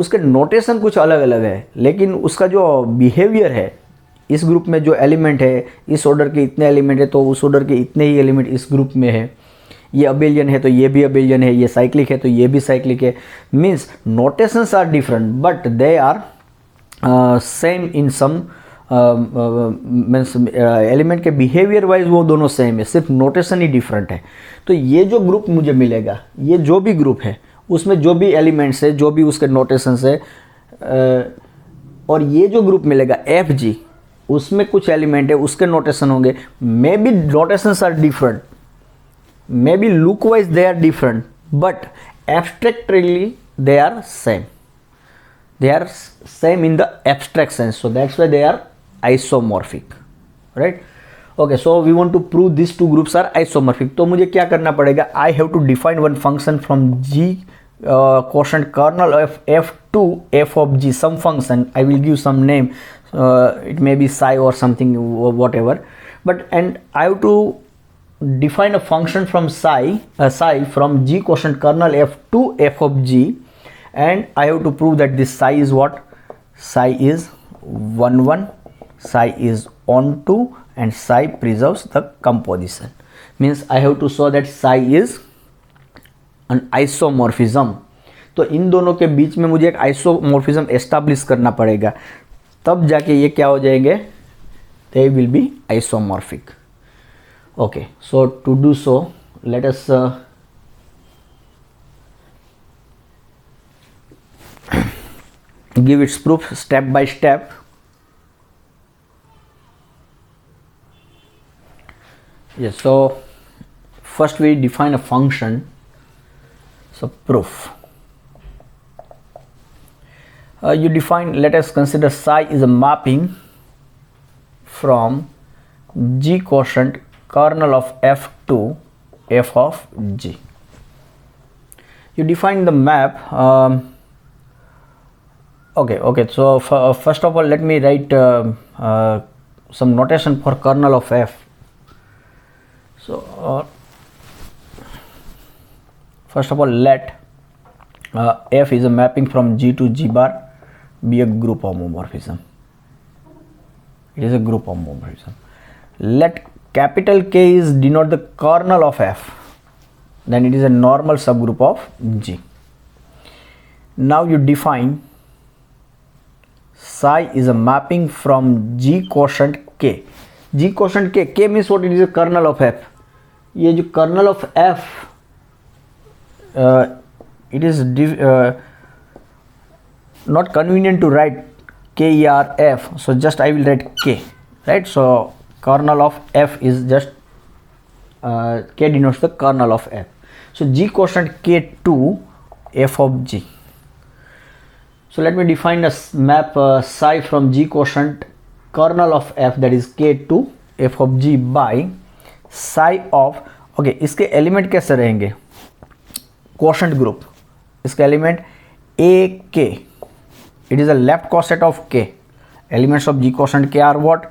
उसके नोटेशन कुछ अलग अलग है, लेकिन उसका जो बिहेवियर है, इस ग्रुप में जो एलिमेंट है, इस ऑर्डर के इतने एलिमेंट है तो उस ऑर्डर के इतने ही एलिमेंट इस ग्रुप में है. ये अबेलियन है तो ये भी अबेलियन है, ये साइक्लिक है तो ये भी साइक्लिक है. Means notations are different but they are same in some means element के बिहेवियर वाइज वो दोनों सेम है, सिर्फ नोटेशन ही डिफरेंट है. तो ये जो ग्रुप मुझे मिलेगा, ये जो भी ग्रुप है उसमें जो भी एलिमेंट्स है, जो भी उसके नोटेशंस है, और ये जो ग्रुप मिलेगा एफ जी, उसमें कुछ एलिमेंट है उसके नोटेशन होंगे. Maybe notations are different, maybe look wise they are different, but abstractly they are same. They are same in the abstract sense, so that's why they are isomorphic, right? Okay, so we want to prove these two groups are isomorphic. तो मुझे क्या करना पड़ेगा? I have to define one function from G quotient kernel of f to f of G, some function. I will give some name. It may be psi or something, whatever. And I have to define a function from psi from G quotient kernel f to f of G. And I have to prove that this psi is what? Psi is 1 1, psi is onto, and psi preserves the composition. Means I have to show that psi is an isomorphism. तो इन दोनों के बीच में मुझे एक isomorphism establish करना पड़ेगा, तब जाके ये क्या हो जाएंगे? They will be isomorphic. Okay, so to do so, let us give its proof step by step. Yes, so first we define a function. So proof, you define, let us consider psi is a mapping from G quotient kernel of f to f of G. You define the map. Okay, so first of all let me write some notation for kernel of f. So first of all, let f is a mapping from G to G bar be a group homomorphism. It is a group homomorphism. Let capital K is denote the kernel of f, then it is a normal subgroup of G. Now you define psi is a mapping from G quotient K. G quotient K, K means what? It is a kernel of f. ये जो kernel of f, it is not convenient to write K or f, so just I will write K, right? So kernel of f is just K denotes the kernel of f. So G quotient K to f of G. So let me define a map psi from G quotient kernel of f, that is K to F of G by psi of, okay इसके element कैसे रहेंगे, quotient group, इसका element a K, it is a left coset of K, elements of G quotient K are what,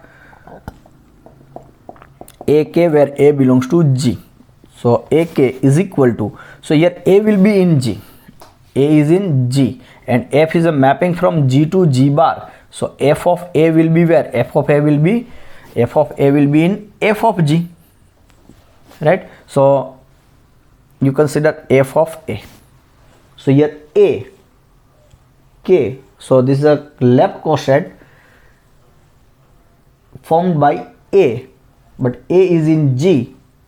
a k where a belongs to g, so a k is equal to, so here a will be in g, a is in g and f is a mapping from g to g bar, so f of a will be where, f of a will be in f of g, right? So you consider f of a, so here a k, so this is a left coset formed by a, but a is in g,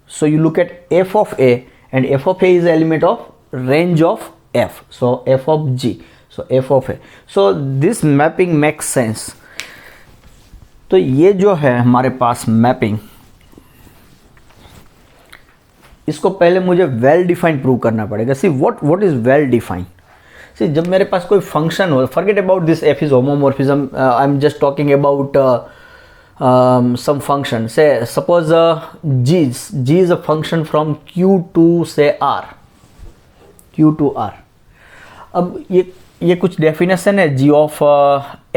so you look at f of a and f of a is the element of range of f, so f of g, so f of a, so this mapping makes sense. तो ये जो है हमारे पास mapping, इसको पहले मुझे well defined prove करना पड़ेगा. See what is well defined, see जब मेरे पास कोई फंक्शन हो, forget about this f is homomorphism, I am just talking about some function, say suppose g is a function from q to say r, q to r. अब ये कुछ definition है, g of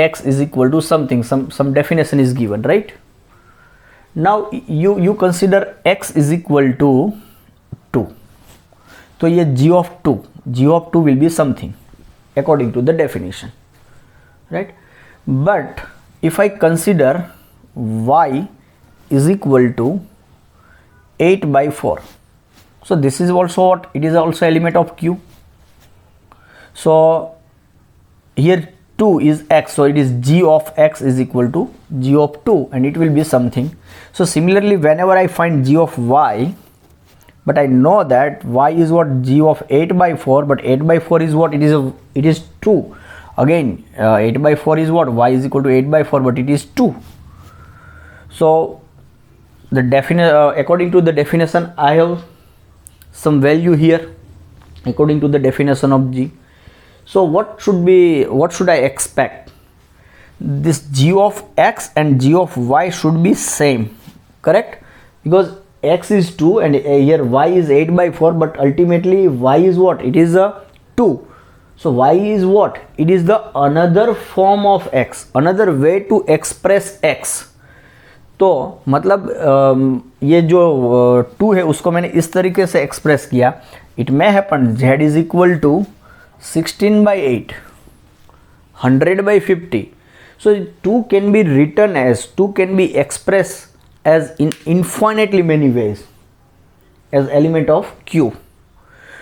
x is equal to something, some definition is given, right? Now you consider x is equal to 2, तो ये g of 2 will be something according to the definition, right? But if I consider y is equal to 8 by 4, so this is also what, it is also element of q, so here 2 is x, so it is g of x is equal to g of 2 and it will be something. So similarly whenever I find g of y, but I know that y is what, g of 8 by 4, but 8 by 4 is what, it is 2, again 8 by 4 is what, y is equal to 8 by 4, but it is 2. So the according to the definition I have some value here according to the definition of g. So what should I expect, this g of x and g of y should be same, correct? Because x is 2 and here y is 8 by 4, but ultimately y is what, it is a 2, so y is what, it is the another form of x, another way to express x. तो मतलब ये जो 2 है उसको मैंने इस तरीके से एक्सप्रेस किया, it may happen z is equal to 16 by 8, 100 by 50, so 2 can be written as, 2 can be expressed as in infinitely many ways as element of q.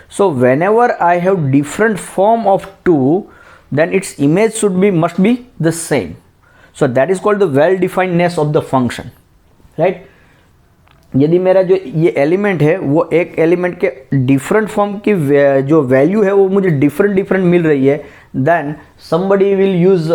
So whenever I have different form of 2, then its image must be the same. So that is called the well definedness of the function, right? यदि मेरा जो ये element है वो एक element के different form की जो वैल्यू है वो मुझे डिफरेंट मिल रही है, then somebody will use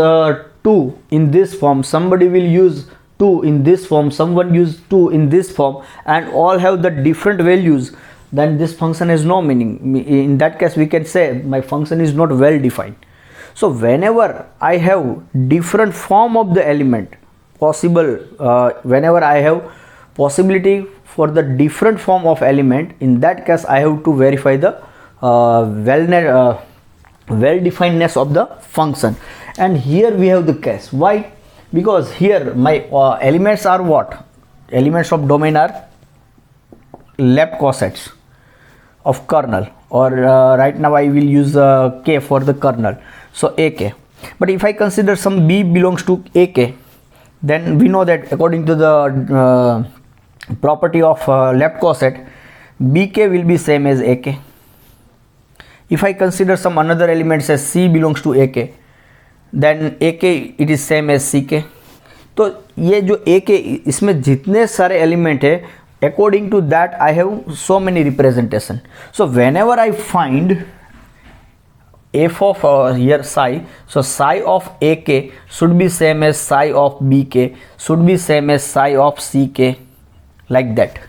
2 in this form, somebody will use 2 in this form, someone use 2 in this form, and all have the different values, then this function has no meaning. In that case we can say my function is not well defined. So whenever I have different form of the element possible, whenever I have possibility for the different form of element, in that case I have to verify the well definedness of the function. And here we have the case, why? Because here my elements are what, elements of domain are left cosets of kernel, or right now I will use k for the kernel, so ak. But if I consider some b belongs to ak, then we know that according to the property of left coset, bk will be same as ak. If I consider some another element says c belongs to ak, then ak it is same as ck. तो ये जो ak इसमें जितने सारे element है, according to that I have so many representation. So whenever I find f of here psi, so psi of ak should be same as psi of bk, should be same as psi of ck, like that.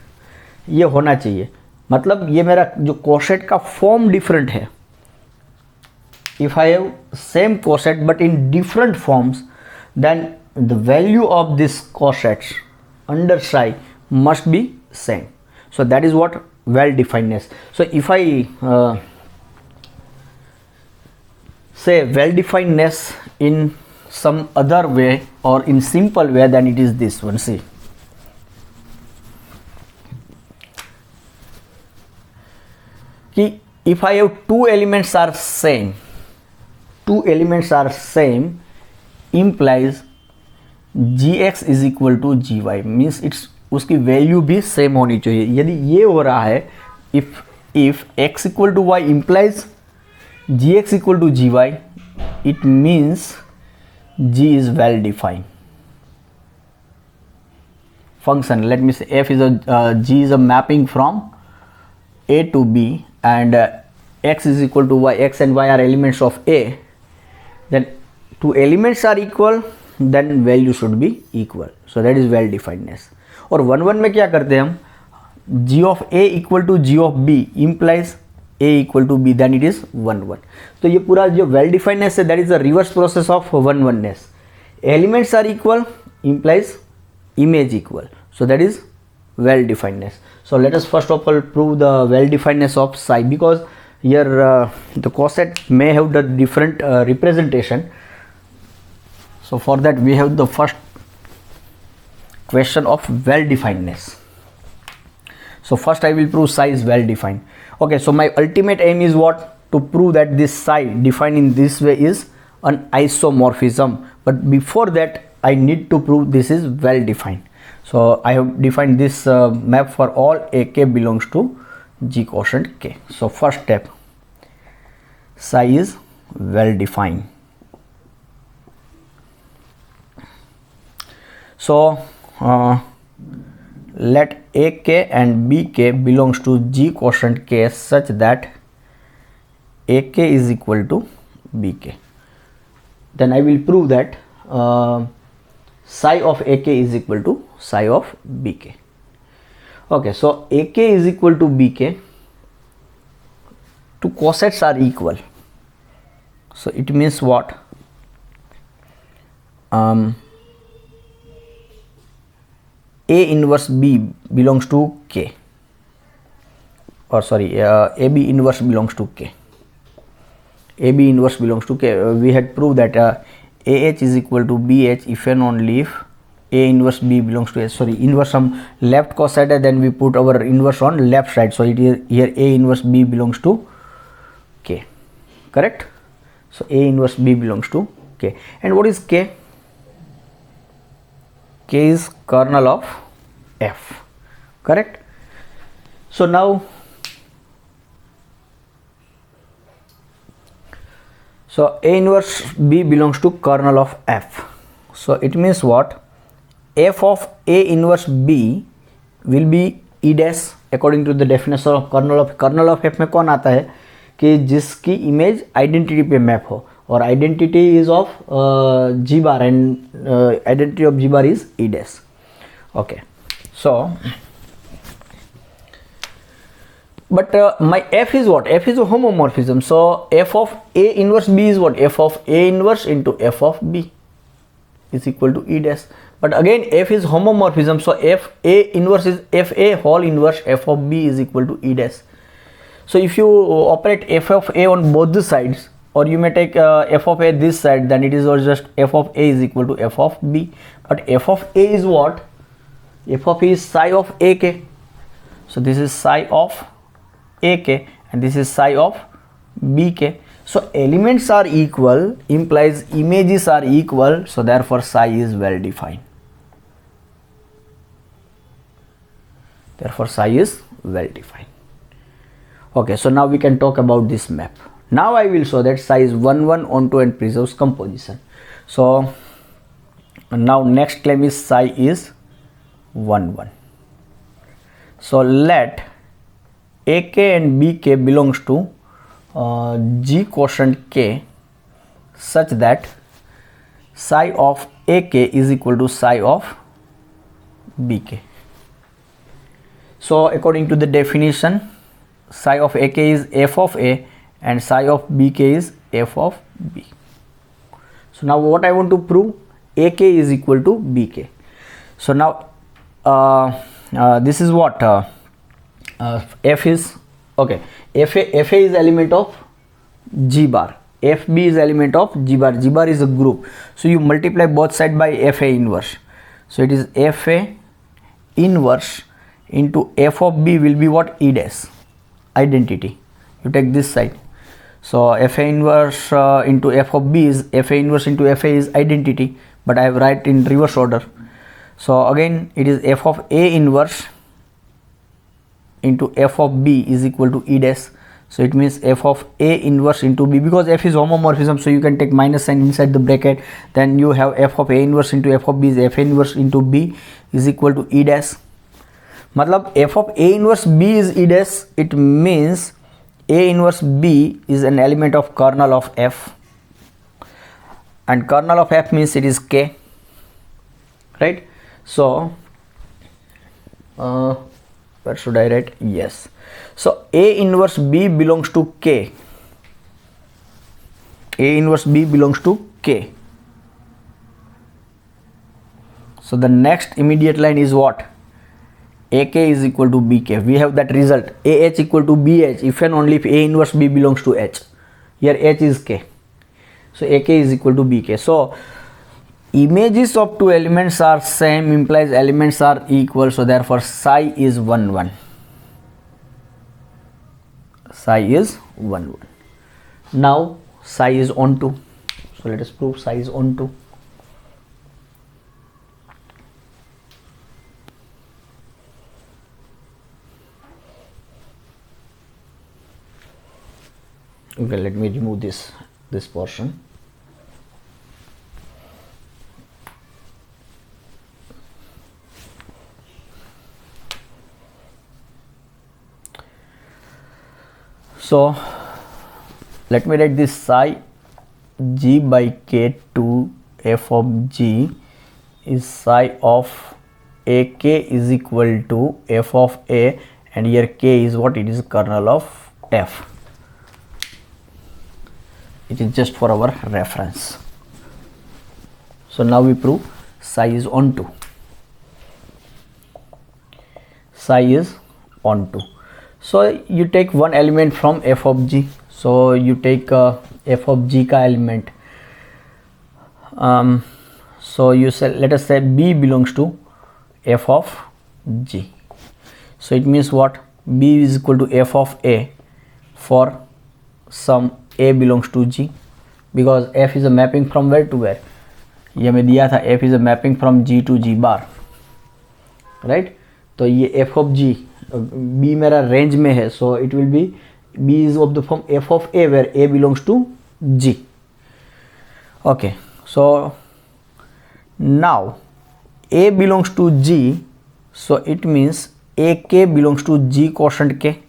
ये होना चाहिए, मतलब ये मेरा जो coset का form different है. If I have same coset but in different forms, then the value of this cosets under psi must be same. So that is what well definedness. So if I say well definedness in some other way or in simple way, then it is this one. See, if I have two elements are same implies gx is equal to gy, means it's उसकी value भी same होनी चाहिए. यदि ये हो रहा है, if x equal to y implies gx equal to gy, it means g is well defined function. Let me say f is g is a mapping from a to b, and x is equal to y, x and y are elements of a, then two elements are equal, then value should be equal. So that is well definedness. और 1 में क्या करते हैं हम, g of a equal to g of b implies a equal to b, then it is 1. तो ये पूरा जो well definedness है, that is the reverse process of 1. Elements are equal implies image equal, so that is well definedness. So let us first of all prove the well definedness of psi, because here the coset may have the different representation. So for that we have the first question of well definedness. So first I will prove psi is well defined. Okay, so my ultimate aim is what? To prove that this psi defined in this way is an isomorphism. But before that I need to prove this is well defined. So I have defined this map for all ak belongs to g quotient k. So first step, psi is well defined. So let ak and bk belongs to g quotient k such that ak is equal to bk. Then I will prove that psi of ak is equal to psi of bk. Okay, so ak is equal to bk, two cosets are equal. So it means what? A inverse b belongs to k, or sorry, ab inverse belongs to k. AB inverse belongs to k. We had proved that ah is equal to bh if and only if A inverse b belongs to h. Sorry, inverse from left coset, and then we put our inverse on left side. So it is here A inverse b belongs to k. Correct? So A inverse b belongs to k. And what is k? K is kernel of f. Correct? So now, so A inverse b belongs to kernel of f. So it means what? F of A inverse b will be e dash according to the definition of kernel of f में कौन आता है कि जिसकी image identity पे map हो, और identity is of G bar and identity of G bar is e dash. Okay, so but my f is what? F is a homomorphism. So f of A inverse b is what? F of A inverse into f of b is equal to e dash. But again f is homomorphism, so f A inverse is f A whole inverse f of b is equal to e dash. So if you operate f of A on both the sides, or you may take f of A this side, then it is just f of A is equal to f of b. But f of A is what? F of A is psi of ak. So this is psi of ak and this is psi of bk. So elements are equal implies images are equal, so therefore psi is well defined. Therefore psi is well defined. Okay, so now we can talk about this map. Now I will show that psi is 1 1 onto and preserves composition. So now next claim is psi is 1 1. So let ak and bk belongs to g quotient k such that psi of ak is equal to psi of bk. So according to the definition, psi of ak is f of a and psi of bk is f of b. So now what I want to prove? Ak is equal to bk. So now this is what F is, okay, FA is element of G bar, FB is element of G bar. G bar is a group, so you multiply both side by FA inverse. So it is FA inverse into F of B will be what? E dash, identity. You take this side. So FA inverse into F of B is FA inverse into FA is identity, but I have write in reverse order. So again it is F of A inverse into F of B is equal to E dash. So it means F of A inverse into B, because F is homomorphism, so you can take minus sign inside the bracket. Then you have F of A inverse into F of B is F inverse into B is equal to E dash. Matlab F of A inverse B is E dash. It means A inverse B is an element of kernel of F, and kernel of F means it is K, right? So where should I write? Yes. So A inverse B belongs to K. A inverse B belongs to K. So the next immediate line is what? AK is equal to BK. We have that result, AH equal to BH if and only if A inverse B belongs to H. Here H is K. So AK is equal to BK. So images of two elements are same implies elements are equal. So therefore psi is 1 1. Psi is 1 1. Now psi is onto. So let us prove psi is onto. Okay, let me remove this portion. So let me write this psi G by K to F of G is psi of AK is equal to F of A, and here K is what? It is kernel of F. It is just for our reference. So now we prove psi is onto. Psi is onto. So you take one element from F of G. So you take F of G ka element. So you say, let us say B belongs to F of G. So it means what? B is equal to F of A for some A belongs to G, because F is a mapping from where to where? ये हमें दिया था F is a mapping from G to G bar, right? तो ये F of G, B मेरा range में है, so it will be B is of the form F of A where A belongs to G. Okay, so now A belongs to G, so it means AK belongs to G quotient K.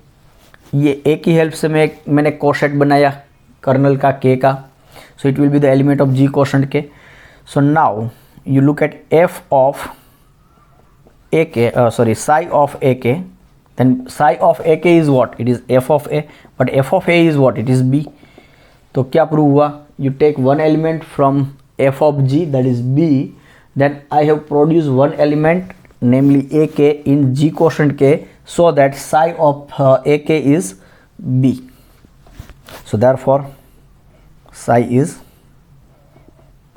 ये A की help से मैंने कोशेट बनाया colonel का K का, so it will be the element of G quotient K. So now you look at F of AK, psi of AK, then psi of AK is what? It is F of A, but F of A is what? It is B. तो क्या prove हुआ? You take one element from F of G, that is B, then I have produced one element namely AK in G quotient K, so that psi of AK is B. So therefore psi is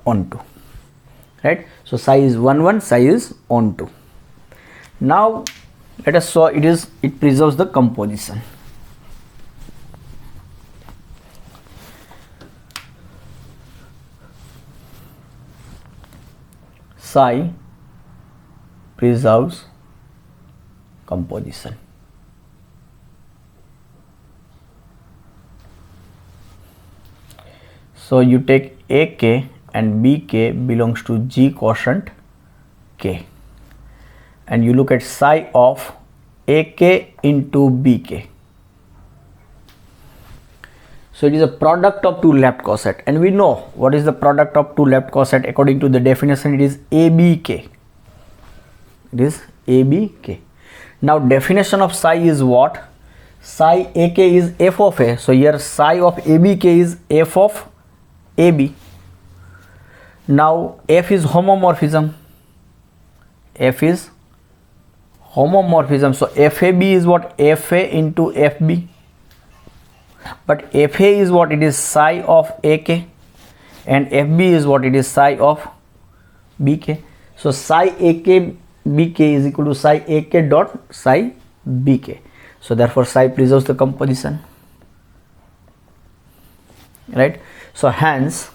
onto, right? So psi is 1 1, psi is onto. Now let us saw it preserves the composition. Psi preserves composition. So you take AK and BK belongs to G quotient K, and you look at psi of AK into BK. So it is a product of two left coset, and we know what is the product of two left coset. According to the definition, it is ABK. It is ABK. Now definition of psi is what? Psi AK is F of A. So here psi of ABK is F of AB. Now F is homomorphism. F is homomorphism. So FAB is what? FA into FB. But FA is what? It is psi of AK, and FB is what? It is psi of BK. So psi AK BK is equal to psi AK dot psi BK. So therefore psi preserves the composition, right? So hence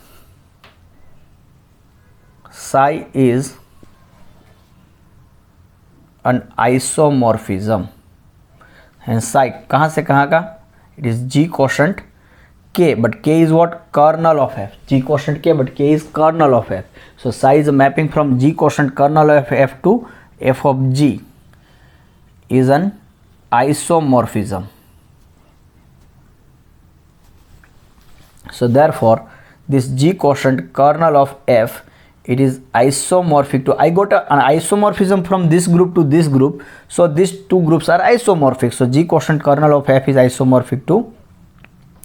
psi is an isomorphism. Hence psi कहाँ से कहाँ का? It is G quotient K, but K is what? Kernel of F. G quotient K, but K is kernel of F. So psi is a mapping from G quotient kernel of F to F of G is an isomorphism. So therefore this G quotient kernel of F, it is isomorphic to, I got an isomorphism from this group to this group, so these two groups are isomorphic. So G quotient kernel of F is isomorphic to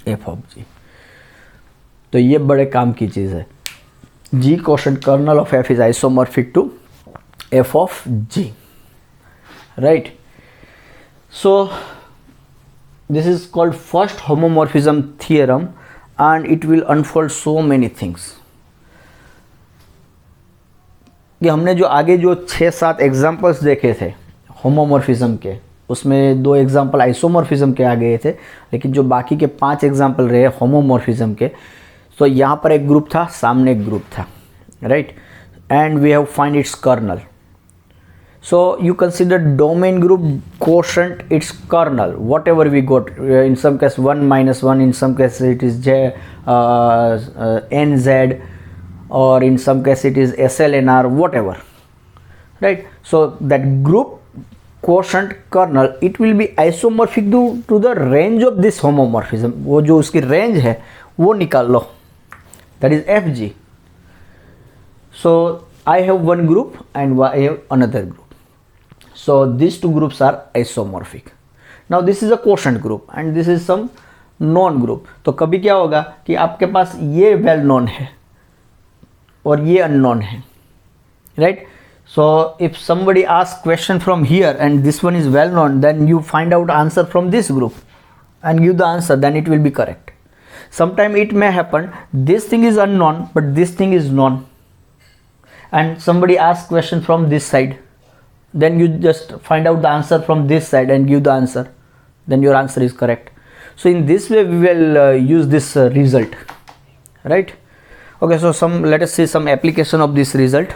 F of G. तो ये बड़े काम की चीज़ है. G quotient kernel of F is isomorphic to F of G, right? So this is called first homomorphism theorem, and it will unfold so many things. कि हमने जो आगे जो 6-7 एग्जाम्पल्स देखे थे होमोमॉर्फिज्म के, उसमें 2 एग्जाम्पल आइसोमॉर्फिज्म के आ गए थे, लेकिन जो बाकी के 5 एग्जाम्पल रहे होमोमॉर्फिज्म के, तो यहाँ पर एक ग्रुप था, सामने एक ग्रुप था, right? And we have find its kernel. So you consider domain group quotient its kernel, whatever we got. In some case 1 minus 1, in some case it is nz, or in some case it is slnr, whatever, right? So that group quotient kernel, it will be isomorphic to the range of this homomorphism. वो जो उसकी range है वो निकाल लो, that is fg. So I have one group and I have another group. So these two groups are isomorphic. Now this is a quotient group and this is some known group. तो कभी क्या होगा कि आपके पास ये well known है और ये unknown है, right? So if somebody asks question from here and this one is well known, then you find out answer from this group and give the answer, then it will be correct. Sometime it may happen this thing is unknown but this thing is known, and somebody asks question from this side, then you just find out the answer from this side and give the answer, then your answer is correct. So in this way we will use this result, right? Okay, so let us see some application of this result.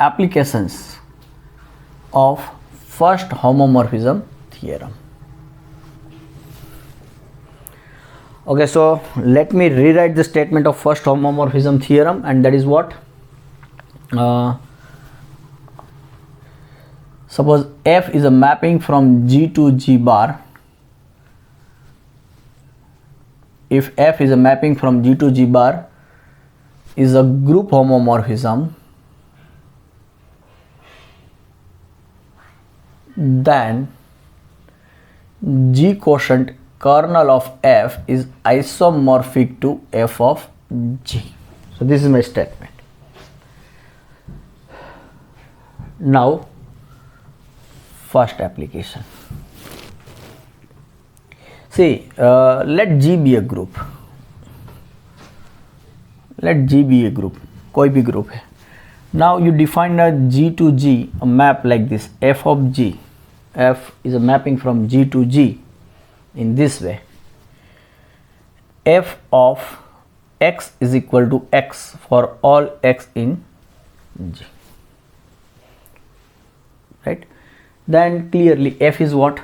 Applications of first homomorphism theorem. Okay, so let me rewrite the statement of first homomorphism theorem, and that is what? Suppose F is a mapping from G to G bar. If F is a mapping from G to G bar is a group homomorphism, then G quotient kernel of F is isomorphic to F of G. So this is my statement. Now first application. See, let G be a group. Let G be a group. कोई भी group है. Now you define a G to G, a map like this, F of G. F is a mapping from G to G in this way. F of x is equal to x for all x in G, right? then clearly F is what?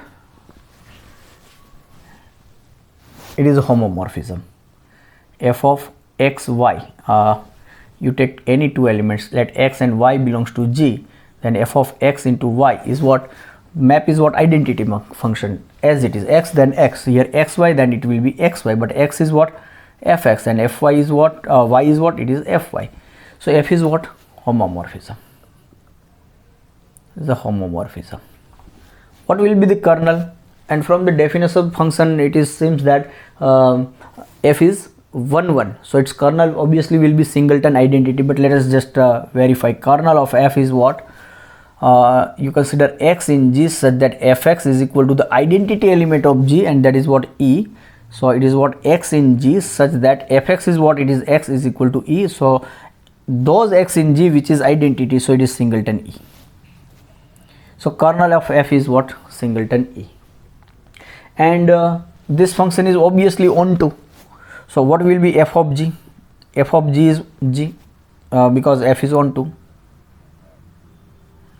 It is a homomorphism. F of x, y. You take any two elements, let x and y belongs to G, then f of x into y is what? Map is what? Identity function. As it is x, then x. Here xy, then it will be xy, but x is what? Fx, and fy is what? Y is what? It is fy. So F is what? Homomorphism. The homomorphism. What will be the kernel? And from the definition of function, it is seems that F is 1 1, so its kernel obviously will be singleton identity, but let us just verify. Kernel of F is what? You consider x in G such that fx is equal to the identity element of G, and that is what? E. So it is what? X in G such that fx is what? It is x is equal to E. So those x in G which is identity, so it is singleton E. So kernel of F is what? Singleton E. And this function is obviously onto. So what will be f of G? F of G is G because F is onto.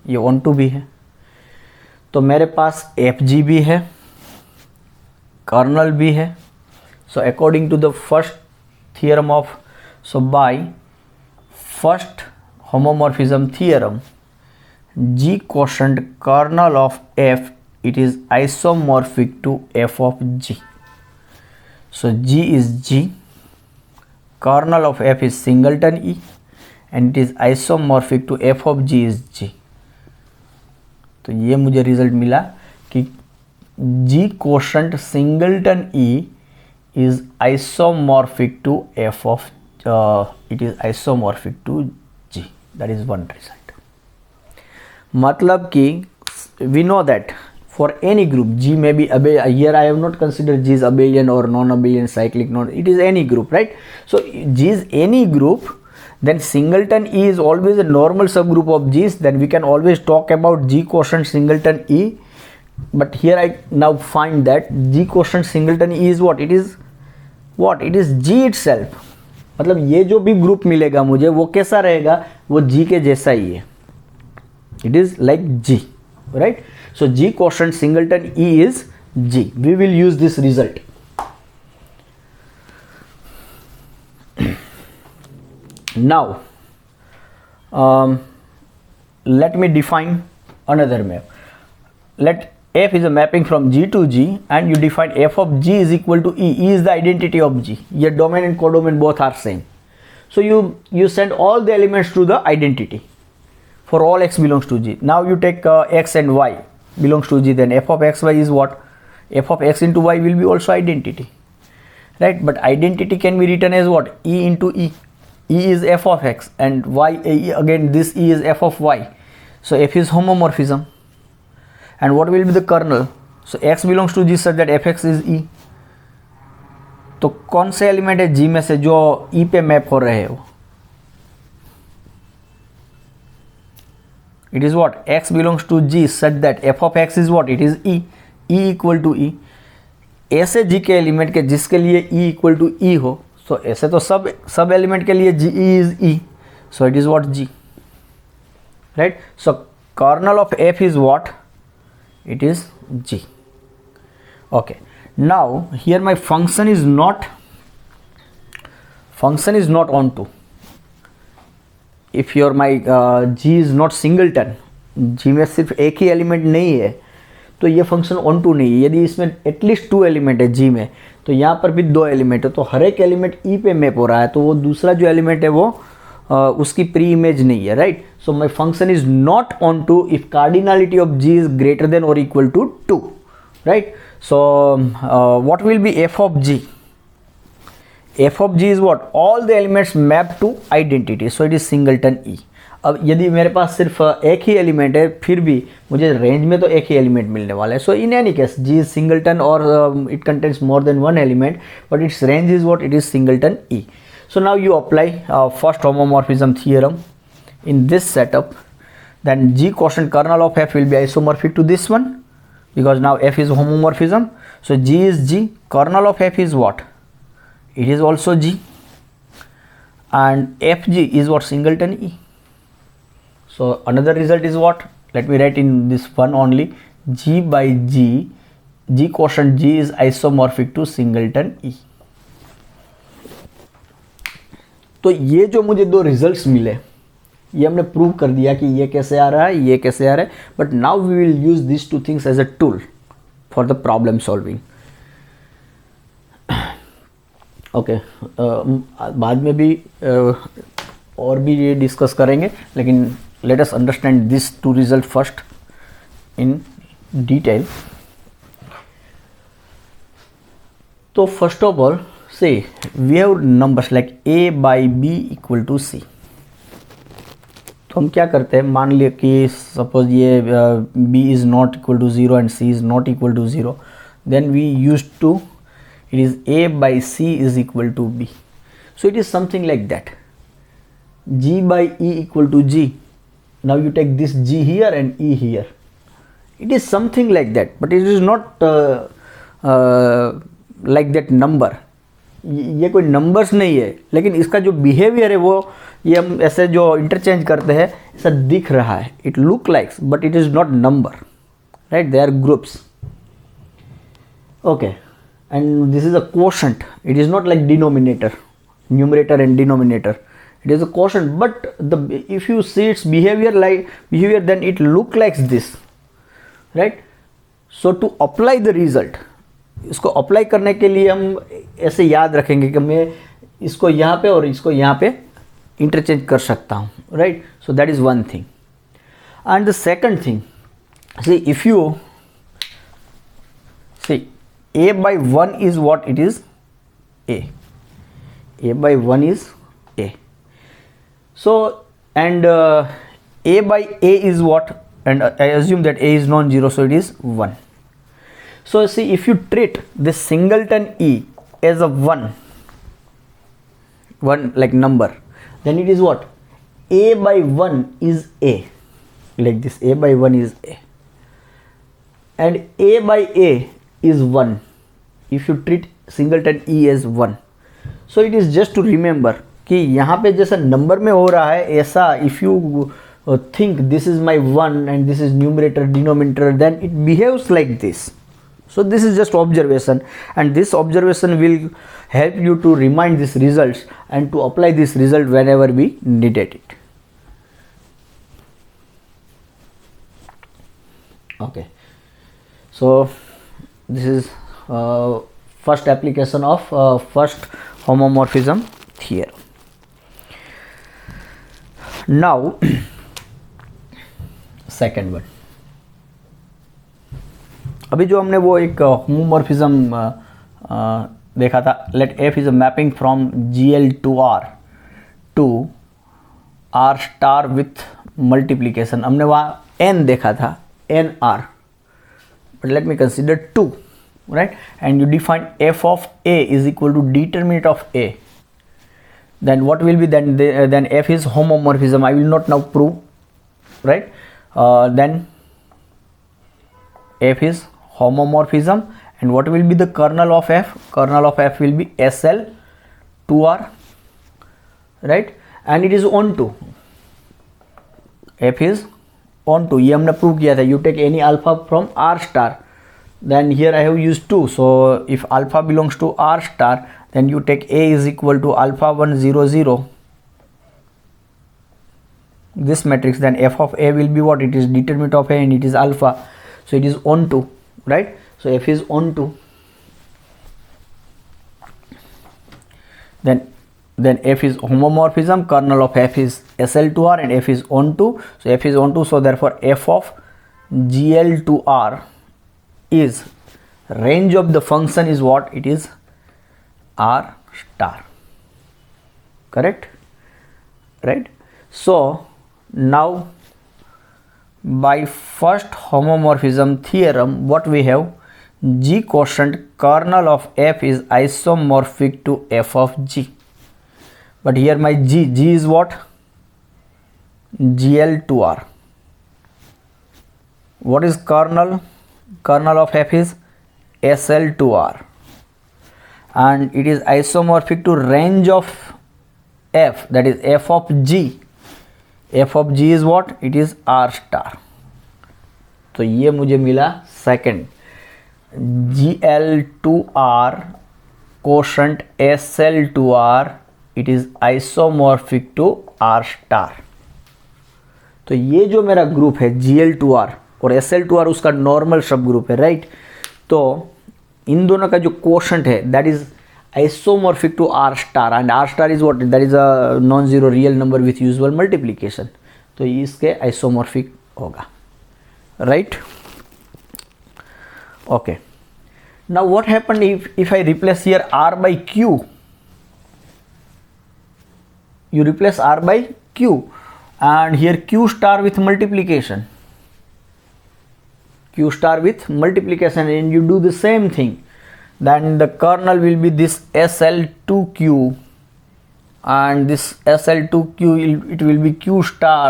ये onto भी है, तो मेरे पास F G भी है, colonel भी है. So according to the first theorem of, so by first homomorphism theorem, G quotient kernel of F, it is isomorphic to f of G. So G is G, kernel of F is singleton E, and it is isomorphic to f of G is G. तो ये मुझे result मिला कि G quotient singleton E is isomorphic to f of it is isomorphic to G. That is one result. मतलब कि we know that for any group, G may be abelian. Here I have not considered G is abelian or non-abelian, cyclic, non. It is any group, right? So G is any group, then singleton E is always a normal subgroup of G's. Then we can always talk about G quotient singleton E. But here I now find that G quotient singleton E is what? It is what? It is G itself. मतलब ये जो भी group मिलेगा मुझे वो कैसा रहेगा? वो G के जैसा ही है. It is like G, right? So G quotient singleton E is G. We will use this result. Now let me define another map. Let F is a mapping from G to G, and you define f of G is equal to E. E is the identity of G. Your domain and codomain both are same. So you send all the elements to the identity for all x belongs to G. Now you take x and y belongs to G, then f of x, y is what? F of x into y will be also identity, right? But identity can be written as what? E into E. E is f of x, and y again this E is f of y. So F is homomorphism. And what will be the kernel? So x belongs to G such that fx is E. तो कौन से element है G में से जो E पे map हो रहे हो? It is what? X belongs to G such that f of x is what? It is E. E equal to E. ऐसे G के एलिमेंट के जिसके लिए E equal to E हो, so ऐसे तो सब एलिमेंट के लिए G E is E. So it is what? G. Right? So kernel of F is what? It is G. Okay. Now here my function is not onto. If your my G is not singleton, G में सिर्फ एक ही element नहीं है, तो ये function on to नहीं है. यदि इसमें एटलीस्ट 2 एलिमेंट है G में, तो यहाँ पर भी 2 एलिमेंट है, तो हर एक एलिमेंट E पे मैप हो रहा है, तो वो दूसरा जो एलिमेंट है वो उसकी प्री इमेज नहीं है, right? So my function is not onto if cardinality of G is greater than और equal to 2, right? So what will be f of G? F of G is what? All the elements map to identity, so it is singleton E. अब यदि मेरे पास सिर्फ एक ही element है, फिर भी मुझे रेंज में तो एक ही एलिमेंट मिलने वाला है. So in any case G is singleton or it contains more than one element, but its range is what? It is singleton E. So now you apply first homomorphism theorem in this setup. Then G quotient kernel of F will be isomorphic to this one because now F is homomorphism. So G is G, kernel of F is what? It is also G, and FG is what? Singleton E. So another result is what? let me write in this one only, G by G, G quotient G is isomorphic to singleton E. तो ये जो मुझे दो results मिले, ये हमने prove कर दिया कि ये कैसे आ रहा है, ये कैसे आ रहा है. But now we will use this two things as a tool for the problem solving. Okay, बाद में भी और भी ये डिस्कस करेंगे, लेकिन let us understand this two result first in detail. तो first of all, say we have numbers like a by b equal to c. तो हम क्या करते हैं, मान लिया कि सपोज ये b is not equal to 0 and c is not equal to 0, then we used to, it is a by c is equal to b. So it is something like that, g by e equal to g. Now you take this g here and e here. It is something like that, but it is not like that number. ये कोई numbers नहीं है, लेकिन इसका जो behaviour है वो ये हम ऐसे जो इंटरचेंज करते हैं ऐसा दिख रहा है. It look likes but it is not number, right? They are groups. Okay, and this is a quotient. It is not like denominator, numerator and denominator. It is a quotient, but the if you see its behaviour then it look likes this, right? So to apply the result, इसको apply करने के लिए हम ऐसे याद रखेंगे कि मैं इसको यहाँ पे और इसको यहाँ पे इंटरचेंज कर सकता हूँ, right? So that is one thing. And the second thing, see if you see a by 1 is what it is, a by 1 is a. So and a by a is what, and I assume that a is non-zero, so it is 1. So see, if you treat this singleton e as a 1 like number, then it is what, a by 1 is a, like this, a by 1 is a, and a by a is 1 if you treat singleton e as 1. So it is just to remember कि यहाँ पे जैसा number में हो रहा है ऐसा, if you think this is my 1 and this is numerator denominator, then it behaves like this. So this is just observation, and this observation will help you to remind these results and to apply this result whenever we needed it. Okay, so this is first application of first homomorphism theorem. Now second one. अभी जो हमने वो एक homomorphism देखा था, let F is a mapping from GL to R star with multiplication. हमने वहाँ n देखा था, n R, but let me consider 2, right? And you define f of a is equal to determinant of a. Then what will be then f is homomorphism. I will not now prove, right? Then f is homomorphism, and what will be the kernel of f? Kernel of f will be SL 2R, right? And it is onto, f is onto, ये हमने prove किया था. You take any alpha from R star, then here I have used 2. So if alpha belongs to R star, then you take a is equal to alpha 1 0 0, this matrix. Then f of a will be what? It is determinant of a and it is alpha, so it is onto, right? So f is onto, then f is homomorphism, kernel of f is SL to R, and f is onto. So f is onto, so therefore f of GL to R is range of the function is what? It is R star, correct? Right? So now by first homomorphism theorem, what we have, G quotient kernel of f is isomorphic to f of g. But here my g is what? GL to R. What is kernel? Kernel of f is SL to R, and it is isomorphic to range of f, that is f of g. F of g is what? It is R star. तो ये मुझे मिला second, Gl2R quotient Sl2R, it is isomorphic to R star. तो ये जो मेरा group है Gl2R और Sl2R उसका नॉर्मल सब ग्रुप है, राइट। तो इन दोनों का जो क्वोशंट है that is isomorphic to R star, and R star is what, that is a non zero real number with usual multiplication. तो इसके आइसोमॉर्फिक होगा, right. Okay, now what happened if I replace here R by Q, you replace R by Q and here Q star with multiplication, Q star with multiplication, and you do the same thing, then the kernel will be this SL2Q, and this SL2Q it will be Q star,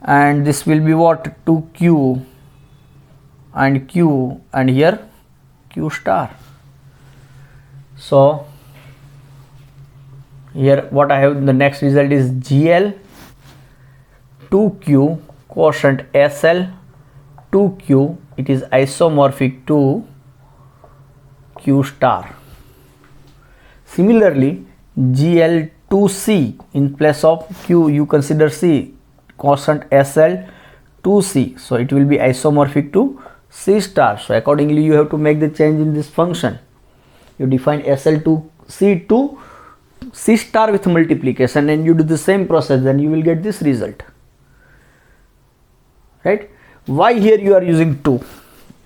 and this will be what, 2Q and Q, and here Q star. So here what I have, the next result is Gl 2Q quotient Sl 2Q, it is isomorphic to Q star. Similarly Gl 2C, in place of Q you consider C, quotient Sl 2C, so it will be isomorphic to C star. So accordingly you have to make the change in this function. You define Sl2C to C star with multiplication, and you do the same process, then you will get this result, right. Why here you are using 2?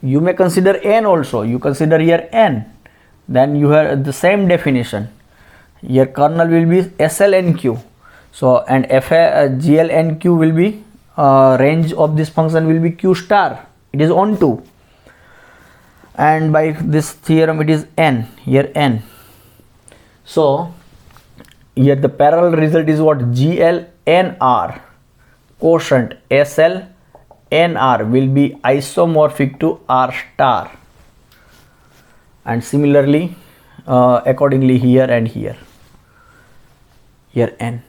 You may consider n also, you consider here n, then you have the same definition. Your kernel will be SLNQ, so and GLNQ will be range of this function will be Q star, it is on 2, and by this theorem it is n, here n. So here the parallel result is what, GLNR quotient SLNR will be isomorphic to R star, and similarly accordingly here and here n.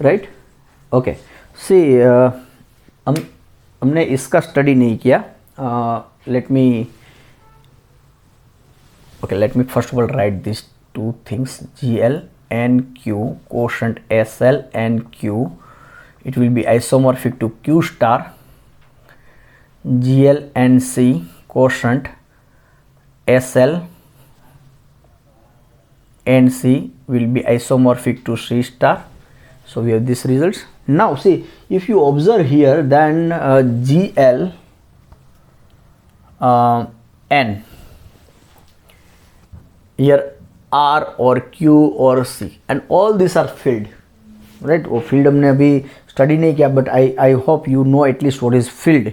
Right, okay. See हमने इसका study नहीं किया, let me first of all write this two things, GLNQ quotient SLNQ, it will be isomorphic to Q star. GLNC quotient SLNC will be isomorphic to C star. So we have these results. Now see, if you observe here, then GL N, here R or Q or C, and all these are filled, right. वो filled हमने अभी study नहीं किया, but I hope you know at least what is filled.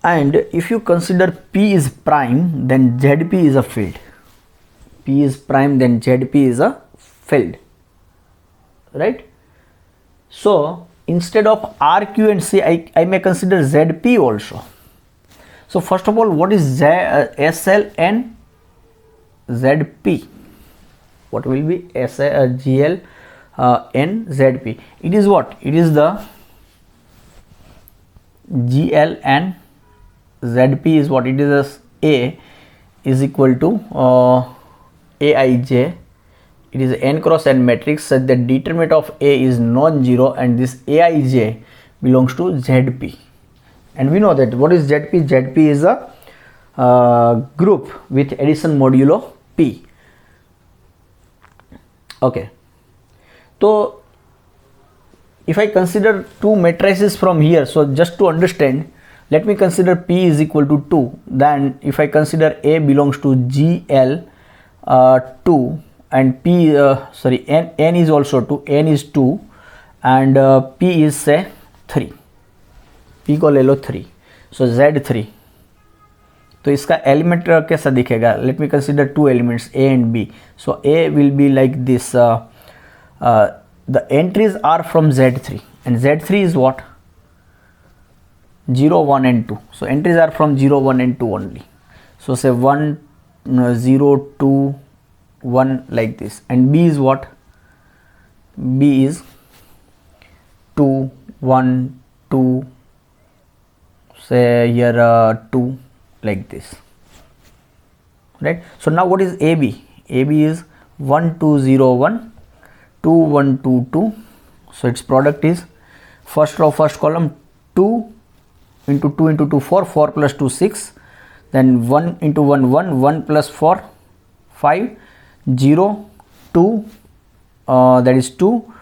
And if you consider P is prime, then ZP is a filled. P is prime, then ZP is a filled, right. So instead of R, Q and C, I may consider ZP also. So first of all, what is SL and ZP? What will be GL and ZP? It is what? It is the GL and ZP is what? It is A is equal to Aij. It is n cross n matrix such that determinant of A is non-zero, and this Aij belongs to ZP. And we know that what is ZP? ZP is a group with addition modulo P. Okay. So if I consider two matrices from here, so just to understand, let me consider P is equal to 2. Then if I consider A belongs to GL 2, and P n is also 2, n is 2, and P is say 3, P को ले लो 3, so Z3. तो इसका element कैसा दिखेगा? Late me consider two elements A and B. So A will be like this, the entries are from Z3, and Z3 is what? 0, 1 and 2. So entries are from 0, 1 and 2 only. So say 1, 0, 2, 1 like this. And B is what? B is 2, 1, 2, say here 2 like this, right? So now what is AB? AB is 1, 2, 0, 1, 2, 1, 2, 2. So its product is first row, first column, 2 into 2 into 2, 4, 4 plus 2, 6, then 1 into 1, 1, 1 plus 4, 5, 0, 2, that is 2,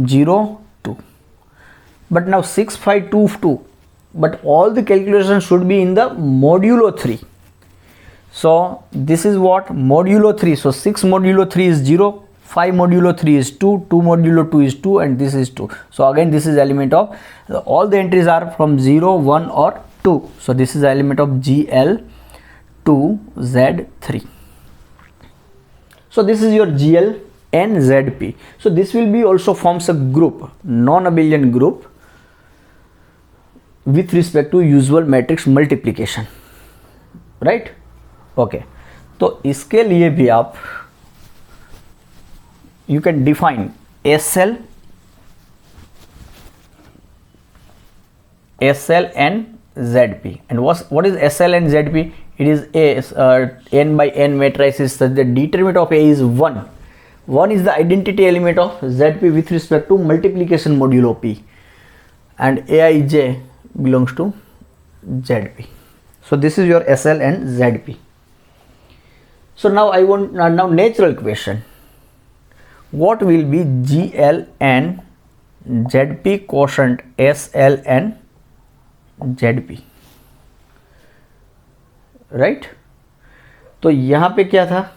0, 2. But now 6, 5, 2, 2, but all the calculations should be in the modulo 3. So this is what? Modulo 3. So 6 modulo 3 is 0, 5 modulo 3 is 2, 2 modulo 2 is 2, and this is 2. So again this is element of, all the entries are from 0, 1 or 2. So this is element of GL2 Z3. So this is your GL and ZP. So this will be also forms a group, non-abelian group with respect to usual matrix multiplication, right? Okay, तो इसके लिए भी आप you can define SL and ZP. And what is SL and ZP? It is n by n matrices such that determinant of A is 1. 1 is the identity element of ZP with respect to multiplication modulo P, and Aij belongs to ZP. So this is your SL and ZP. So now I want now natural question. What will be GL and ZP quotient SL and ZP, right? तो यहाँ पे क्या था?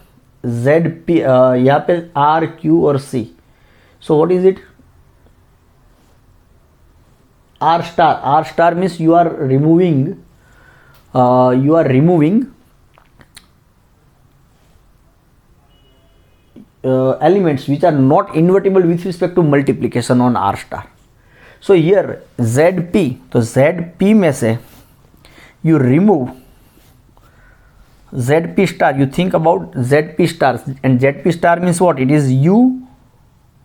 ZP, यहाँ पे R, Q और C. So what is it? R star. R star means you are removing elements which are not invertible with respect to multiplication on R star. So here ZP, तो ZP में से you remove ZP star, you think about ZP star, and ZP star means what? It is U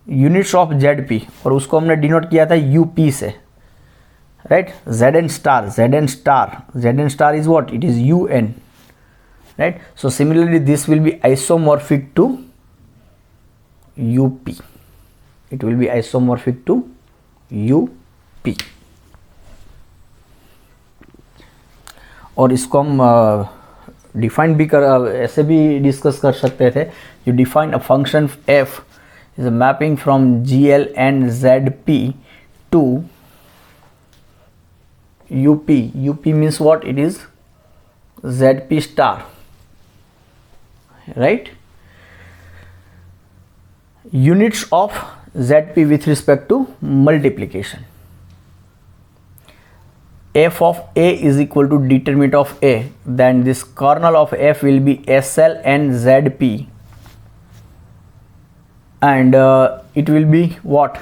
units of ZP, और उसको हमने denote किया था UP से, right? Zn star is what? It is UN, right? So similarly this will be isomorphic to UP. It will be isomorphic to UP. और इसको हम define भी ऐसे भी डिस्कस कर सकते थे. You define a function f is a mapping from GL and ZP to UP. UP means what? It is ZP star, right? Units of ZP with respect to multiplication. F of A is equal to determinant of A, then this kernel of F will be SL and ZP, and it will be what?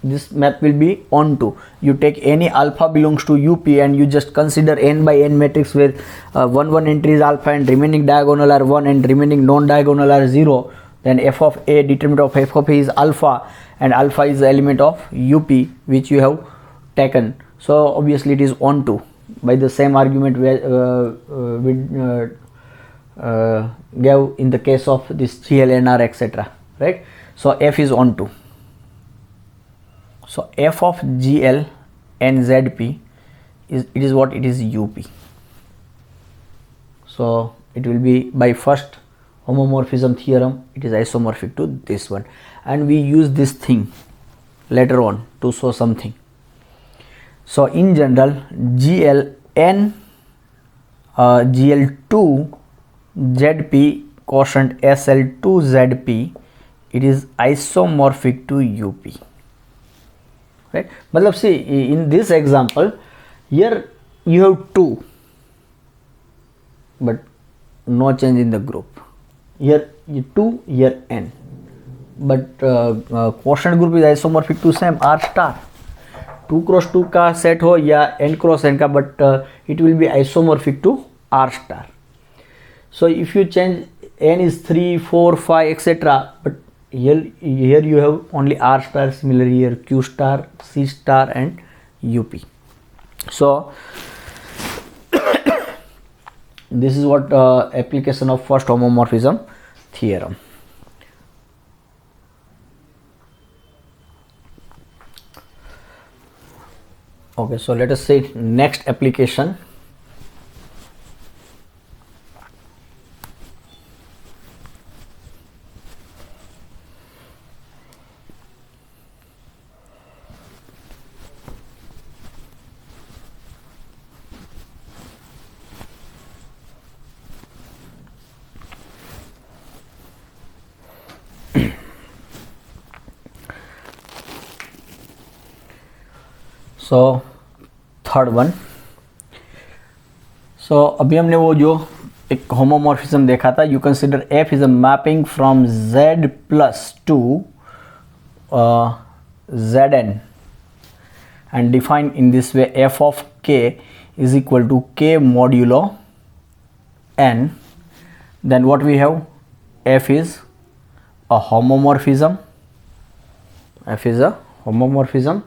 This map will be onto, you take any alpha belongs to UP and you just consider n by n matrix where 1 entry is alpha and remaining diagonal are 1 and remaining non-diagonal are 0. Then f of A, determinant of f of A is alpha, and alpha is the element of UP which you have taken. So obviously it is onto by the same argument we gave in the case of this GLNR etc. Right? So f is onto. So f of GL and ZP is what? It is UP. So it will be by first homomorphism theorem, it is isomorphic to this one, and we use this thing later on to show something. So in general, GL and GL2 ZP quotient SL2 ZP, it is isomorphic to UP, right? Matlab, see, in this example here you have 2 but no change in the group. Here 2, here n, but quotient group is isomorphic to same R star. 2 cross 2 का set हो या n cross n का, but it will be isomorphic to R star. So if you change n is 3, 4, 5 etc, but here you have only R star, similarly here Q star, C star and UP. So this is what application of first homomorphism theorem. Okay, so let us say next application. So third one. सो अभी हमने वो जो एक homomorphism देखा था, you consider F is a mapping from z plus to zn and defined in this way: f of k is equal to k modulo n. Then what we have? F is a homomorphism. F is a homomorphism.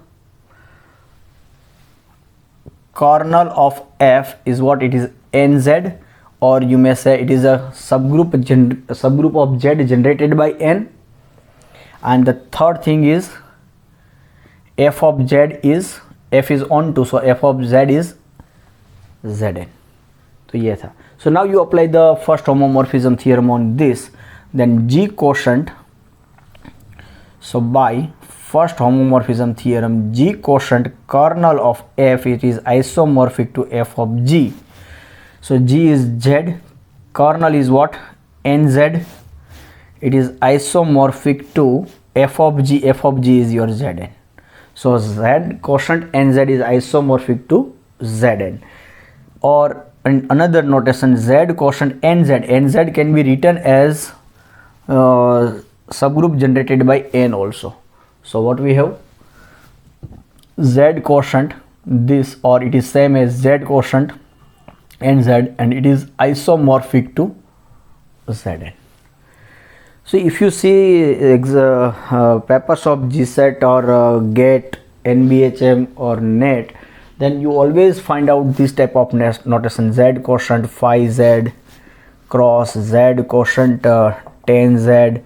Kernel of f is what? It is nz, or you may say it is a subgroup of z generated by n. And the third thing is f of z is, f is onto, so f of z is zn. तो ये था. So now you apply the first homomorphism theorem on this, then G quotient. So by first homomorphism theorem, G quotient kernel of f, it is isomorphic to f of g. So G is z, kernel is what? nz. It is isomorphic to f of g. F of g is your zn. So z quotient nz is isomorphic to zn. Or in another notation, z quotient nz. Nz can be written as subgroup generated by n also. So what we have? Z quotient this, or it is same as z quotient nz, and it is isomorphic to zn. So if you see papers of GSET or GATE, NBHM or NET, then you always find out this type of notation: z quotient phi z cross z quotient tan z,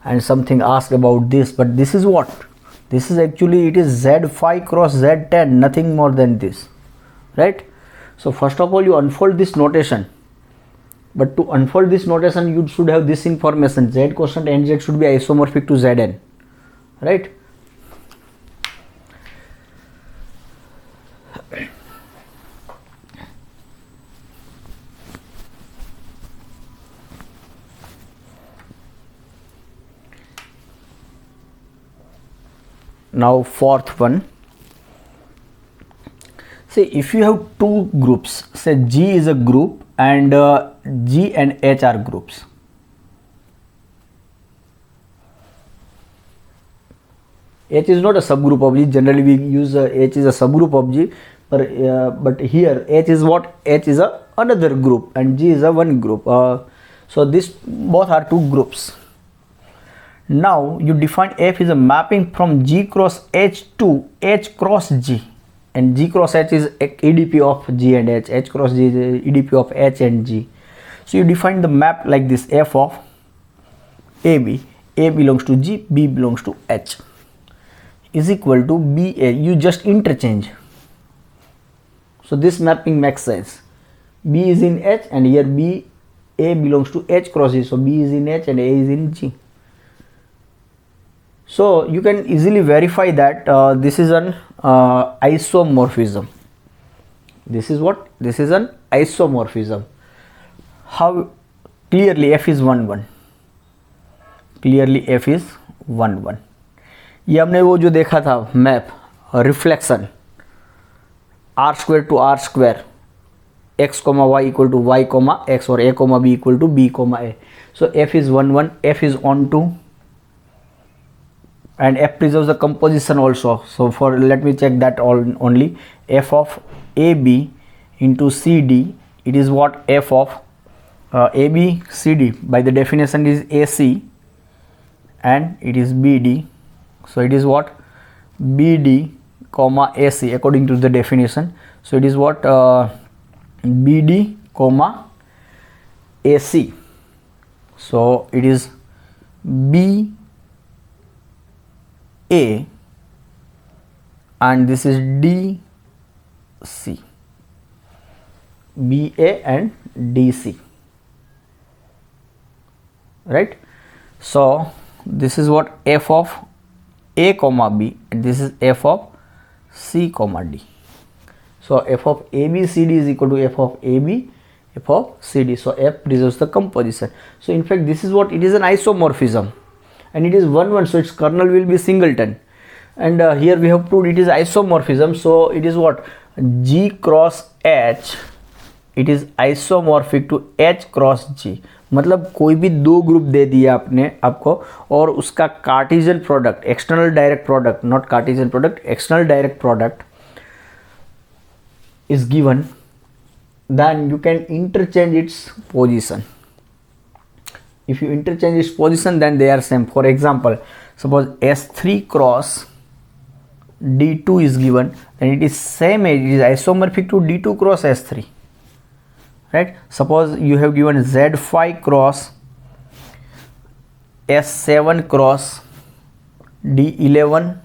and something asked about this. But this is what? This is actually, it is z phi cross z tan, nothing more than this, right? So first of all, you unfold this notation. But to unfold this notation, you should have this information: z quotient nz should be isomorphic to zn, right? Now fourth one. Say if you have two groups, say G is a group and G and H are groups. H is not a subgroup of G. Generally we use H is a subgroup of G, but here H is what? H is another group and G is a one group. So this both are two groups. Now you define F is a mapping from G cross H to H cross G, and G cross H is EDP of G and H, H cross G is EDP of H and G. So you define the map like this: F of AB, A belongs to G, B belongs to H, is equal to BA. You just interchange. So this mapping makes sense. B is in H and here A belongs to H cross G, so B is in H and A is in G. So you can easily verify that this is an isomorphism. This is what? This is an isomorphism. How? Clearly F is 1 1. Clearly F is 1 1. ये हमने वो जो देखा था map reflection r square to r square, x comma y equal to y comma x, or a comma b equal to b comma a. So F is 1 1. F is on to and F preserves the composition also. So for, let me check that only. F of AB into CD, it is what? F of AB CD by the definition is AC, and it is BD, so it is what? BD comma AC according to the definition. So it is what? BD comma AC. So it is B A and this is D C. B A and D C, right? So this is what? F of A comma B, and this is F of C comma D. So F of ABCD is equal to F of AB, F of CD. So F preserves the composition. So in fact this is what? It is an isomorphism, and it is 1 so its kernel will be singleton, and here we have proved it is isomorphism. So it is what? G cross H, it is isomorphic to H cross G. मतलब कोई भी दो group दे दिया आपने आपको, और उसका Cartesian product, external direct product, not Cartesian product, external direct product is given, then you can interchange its position. If you interchange its position, then they are same. For example, suppose S3 cross D2 is given, then it is same as, it is isomorphic to D2 cross S3, right? Suppose you have given Z5 cross S7 cross D11,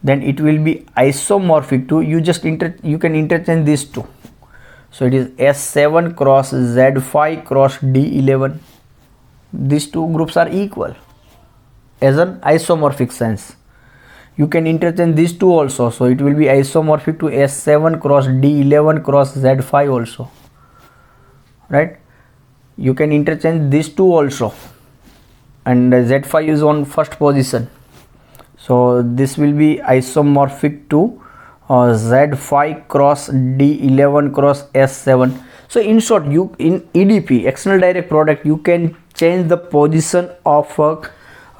then it will be isomorphic to, you can interchange these two. So it is S7 cross Z5 cross D11. These two groups are equal as an isomorphic sense. You can interchange these two also, so it will be isomorphic to S7 cross D11 cross Z5 also, right? You can interchange these two also, and Z5 is on first position, so this will be isomorphic to Z5 cross D11 cross S7. So in short, you in EDP, external direct product, you can change the position of a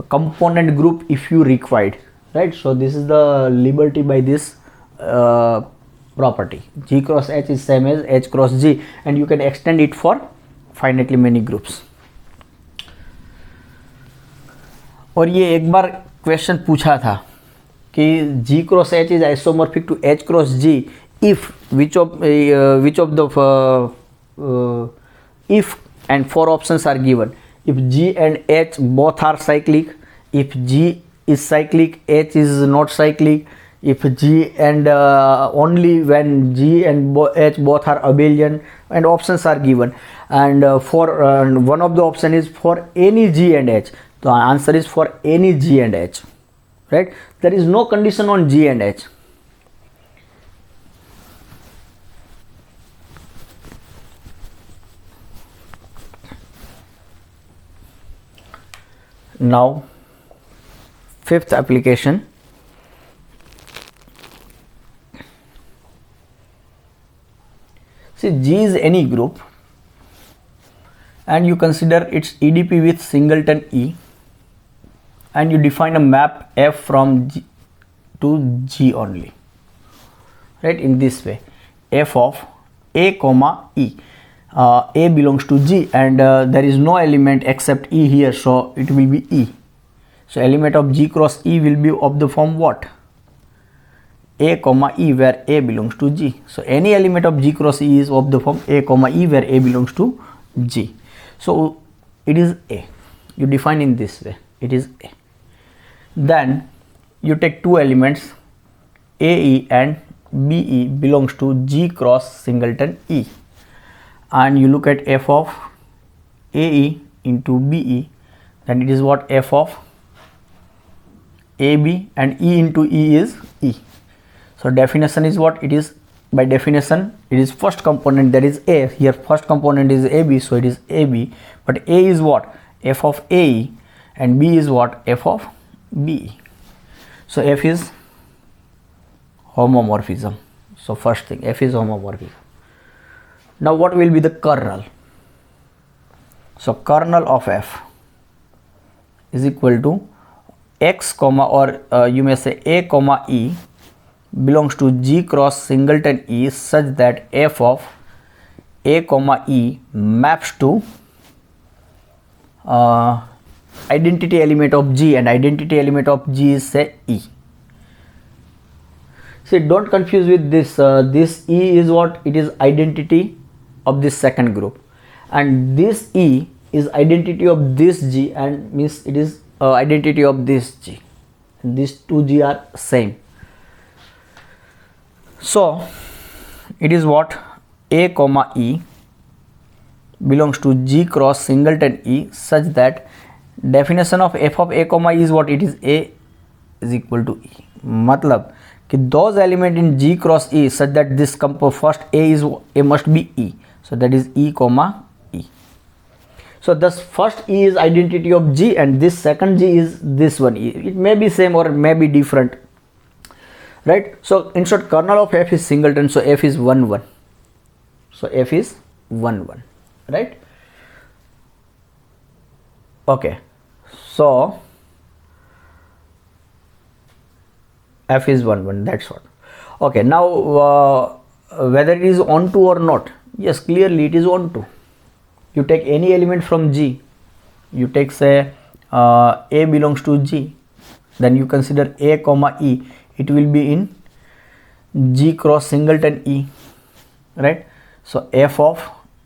component group if you required, right? So this is the liberty by this property. G cross H is same as H cross G, and you can extend it for finitely many groups. और ये एक बार question पूछा था कि G cross H is isomorphic to H cross G if which of the if and 4 options are given. If G and H both are cyclic, if G is cyclic, H is not cyclic, if G and only when G and H both are abelian, and options are given, and for one of the option is for any G and H. The answer is for any G and H, right? There is no condition on G and H. Now, fifth application. See, G is any group, and you consider its EDP with singleton E, and you define a map F from G to G only, right? In this way, F of A comma E. A belongs to G, and there is no element except E here, so it will be E. So element of G cross E will be of the form what? A comma E, where A belongs to G. So any element of G cross E is of the form A comma E, where A belongs to G. So it is A. You define in this way, it is A. Then you take two elements, AE and BE belongs to G cross singleton E, and you look at F of AE into BE, then it is what? F of AB, and E into E is E. So definition is what? It is, by definition, it is first component, that is A. Here first component is AB, so it is AB, but A is what? F of AE, and B is what? F of BE. So F is homomorphism. So first thing, F is homomorphism. Now what will be the kernel? So kernel of F is equal to x comma, or you may say a comma e belongs to G cross singleton E such that f of a comma e maps to identity element of G, and identity element of G is say E. See, don't confuse with this. This E is what? It is identity of this second group, and this E is identity of this G, and means it is identity of this G, and these two G are same. So it is what? A comma E belongs to G cross singleton E such that definition of f of a comma E is what? It is A is equal to E. मतलब कि those element in G cross E such that this first A must be E, so that is E comma E. So thus first E is identity of G, and this second G is this one E. It may be same or may be different, right? So in short, kernel of f is singleton, so f is 1 1. So f is 1 1, right? Okay, so f is 1 1, that's what. Okay, now whether it is onto or not, yes, clearly it is onto. You take any element from G, you take say A belongs to G, then you consider a comma E, it will be in G cross singleton E, right? So f of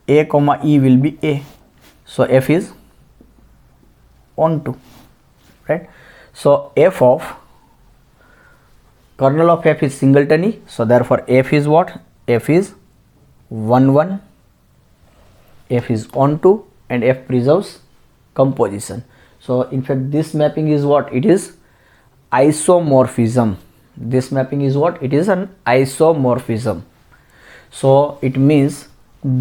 a comma E will be A, so f is onto, right? So f of kernel of f is singleton E, so therefore f is what? F is 1 1, f is onto, and f preserves composition. So in fact this mapping is what? It is isomorphism. This mapping is what? It is an isomorphism. So it means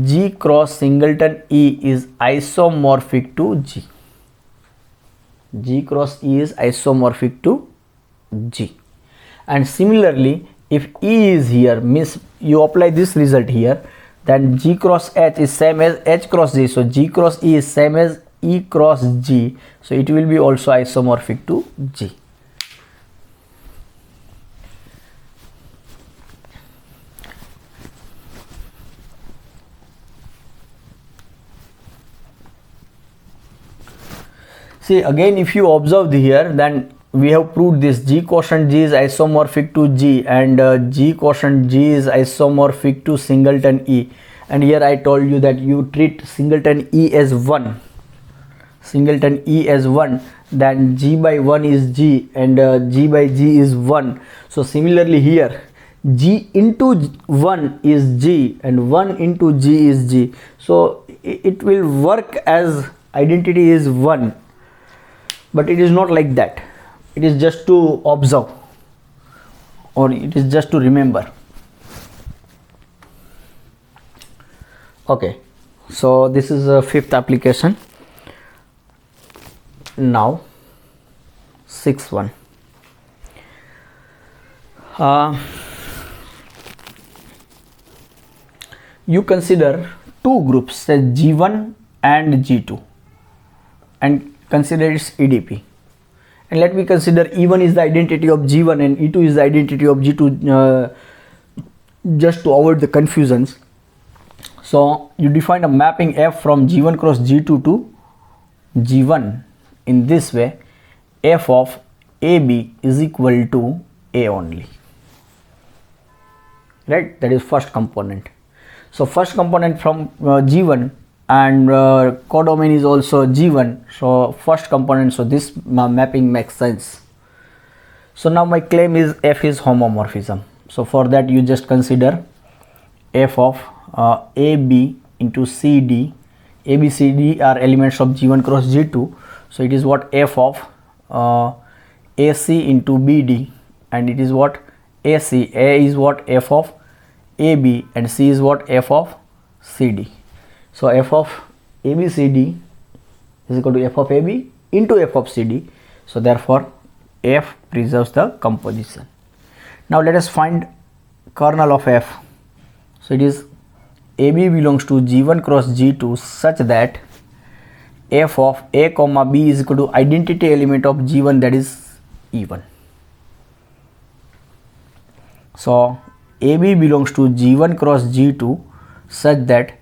G cross singleton E is isomorphic to G. G cross E is isomorphic to G. And similarly, if E is here, means you apply this result here, then G cross H is same as H cross G. So G cross E is same as E cross G. So it will be also isomorphic to G. See, again, if you observe here, then we have proved this G quotient G is isomorphic to G, and G quotient G is isomorphic to singleton E. And here I told you that you treat singleton E as 1. Singleton E as 1, then G by 1 is G, and G by G is 1. So similarly here, G into 1 is G, and 1 into G is G. So it will work as identity is 1. But it is not like that. It is just to observe, or it is just to remember. Okay, so this is a fifth application. Now, sixth one. You consider two groups, say G1 and G2, and consider its EDP, and let me consider E1 is the identity of G1 and E2 is the identity of G2, just to avoid the confusions. So you define a mapping F from G1 cross G2 to G1 in this way: F of AB is equal to A only, right? That is first component. So first component from G1, and codomain is also G1, so first component, so this mapping makes sense. So now my claim is F is homomorphism. So for that you just consider F of AB into CD. AB, CD are elements of G1 cross G2, so it is what? F of AC into BD, and it is what? AC. A is what? F of AB, and C is what? F of CD. So f of ABCD is equal to f of AB into f of CD. So therefore f preserves the composition. Now let us find kernel of f. So it is AB belongs to G1 cross G2 such that f of A comma B is equal to identity element of G1, that is even. So AB belongs to G1 cross G2 such that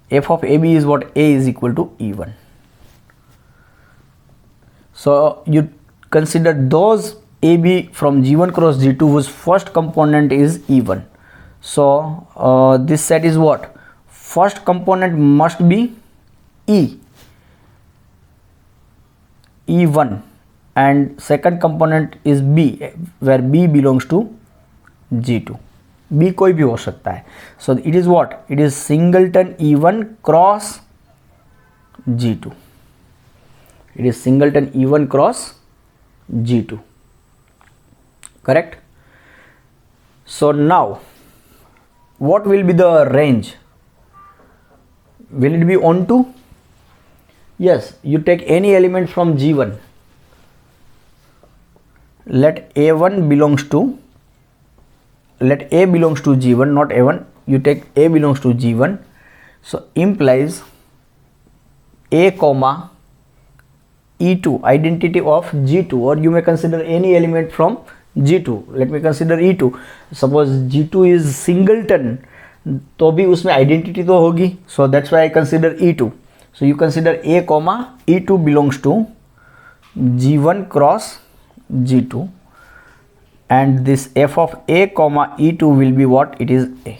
f of AB is what? A is equal to even. So you consider those AB from G1 cross G2 whose first component is even. So this set is what? First component must be E1, and second component is B, where B belongs to G2. B कोई भी हो सकता है. So it is what? It is singleton E1 cross G2. It is singleton E1 cross G2. Correct? So now, what will be the range? Will it be onto? Yes, you take any element from G1. Let A1 belongs to, let A belongs to G1, not A1. You take A belongs to G1. So implies A comma E2, identity of G2, or you may consider any element from G2. Let me consider E2. Suppose G2 is singleton, तो भी उसमें identity तो होगी. So that's why I consider E2. So you consider A comma E2 belongs to G1 cross G2, and this f of A comma E2 will be what? It is A.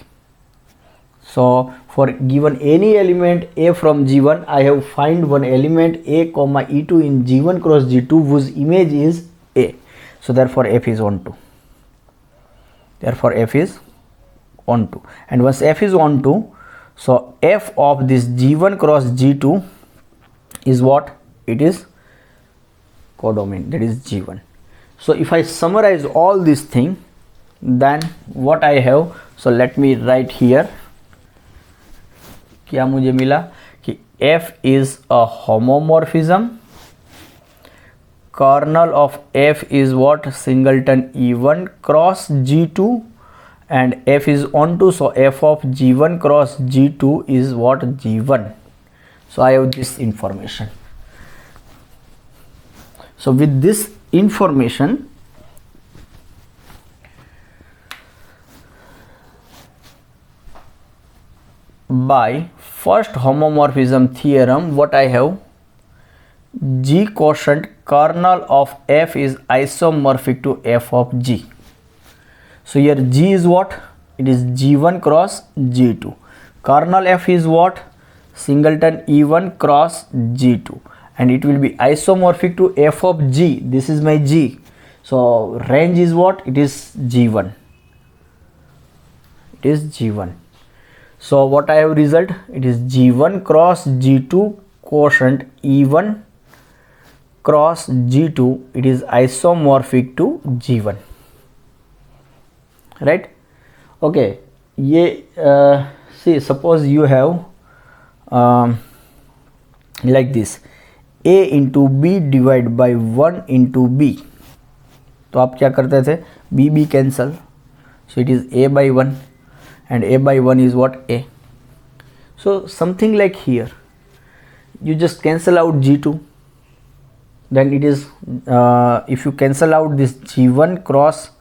So for given any element A from G1, I have find one element A comma E2 in G1 cross G2 whose image is A. So therefore f is onto. Therefore f is onto. And once f is onto, so f of this G1 cross G2 is what? It is codomain, that is G1. So if I summarize all these things, then what I have, so let me write here. क्या मुझे मिला कि f is a homomorphism, kernel of f is what? Singleton E1 cross G2, and f is onto, so f of G1 cross G2 is what? G1. So I have this information. So with this information, by first homomorphism theorem, what I have? G quotient kernel of f is isomorphic to f of G. So here G is what? It is G1 cross G2. Kernel f is what? Singleton E1 cross G2, and it will be isomorphic to f of G. This is my G. So range is what? It is G1. It is G1. So what I have result? It is G1 cross G2 quotient E1 cross G2. It is isomorphic to G1. Right? Okay. See, suppose you have like this, A into B divided by 1 into B. तो आप क्या करते थे? B cancel. So it is A by 1. And A by 1 is what? A. So something like here, you just cancel out G2, then it is if you cancel out this G1 cross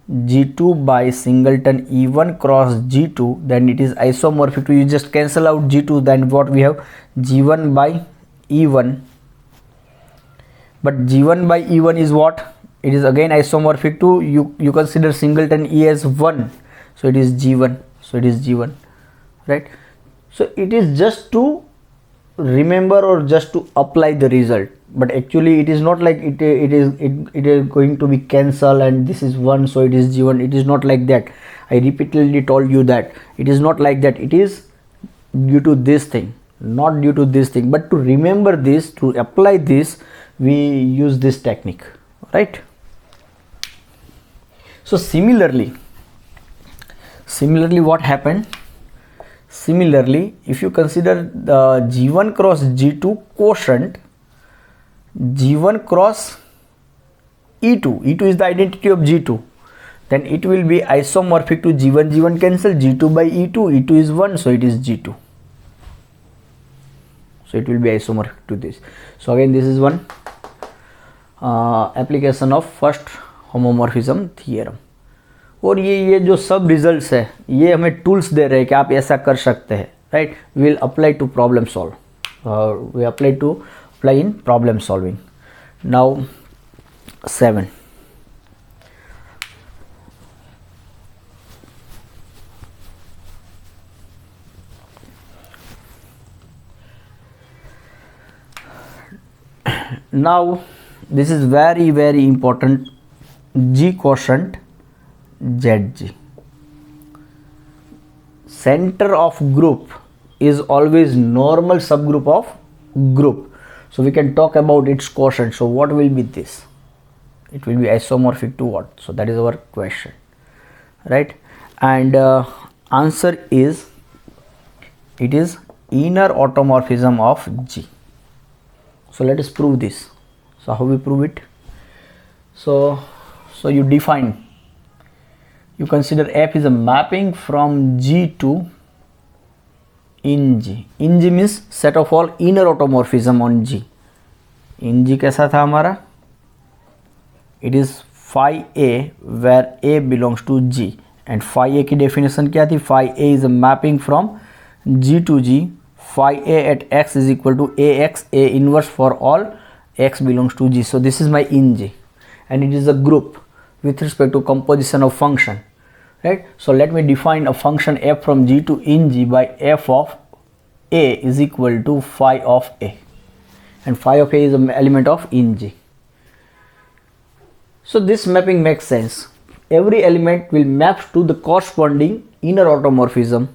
G2 by singleton E1 cross G2, then it is isomorphic to, you just cancel out G2, then what we have? G1 by E1, but G1 by E1 is what? It is again isomorphic to, you consider singleton E as 1. So it is G1. So it is G1, right? So it is just to remember or just to apply the result, but actually it is not like it is going to be cancel and this is 1, so it is G1. It is not like that. I repeatedly told you that it is not like that. It is due to this thing, not due to this thing. But to remember this, to apply this, we use this technique, right? So similarly what happened? Similarly, if you consider the G1 cross G2 quotient, G1 cross E2, E2 is the identity of G2, then it will be isomorphic to G1, G1 cancel, G2 by E2, E2 is 1, so it is G2. So it will be isomorphic to this. So again this is one. Application of first homomorphism theorem. और ये जो सब results है ये हमें tools दे रहे हैं कि आप ऐसा कर सकते हैं, right. We will apply to problem solve, we apply in problem solving. Now 7, now this is very important, G quotient ZG. Center of group is always normal subgroup of group, so we can talk about its quotient. So what will be this? It will be isomorphic to what? So that is our question, right? And answer is, it is inner automorphism of G. So let us prove this. So how we prove it? So you define, you consider F is a mapping from G to in G. In G means set of all inner automorphism on G. In G कैसा था हमारा? It is phi A where A belongs to G, and phi A की definition क्या थी? Phi A is a mapping from G to G. Phi A at x is equal to AX, A inverse for all x belongs to G. So this is my in G, and it is a group with respect to composition of function, right? So let me define a function f from G to in G by f of A is equal to phi of A, and phi of A is an element of in G. So this mapping makes sense. Every element will map to the corresponding inner automorphism.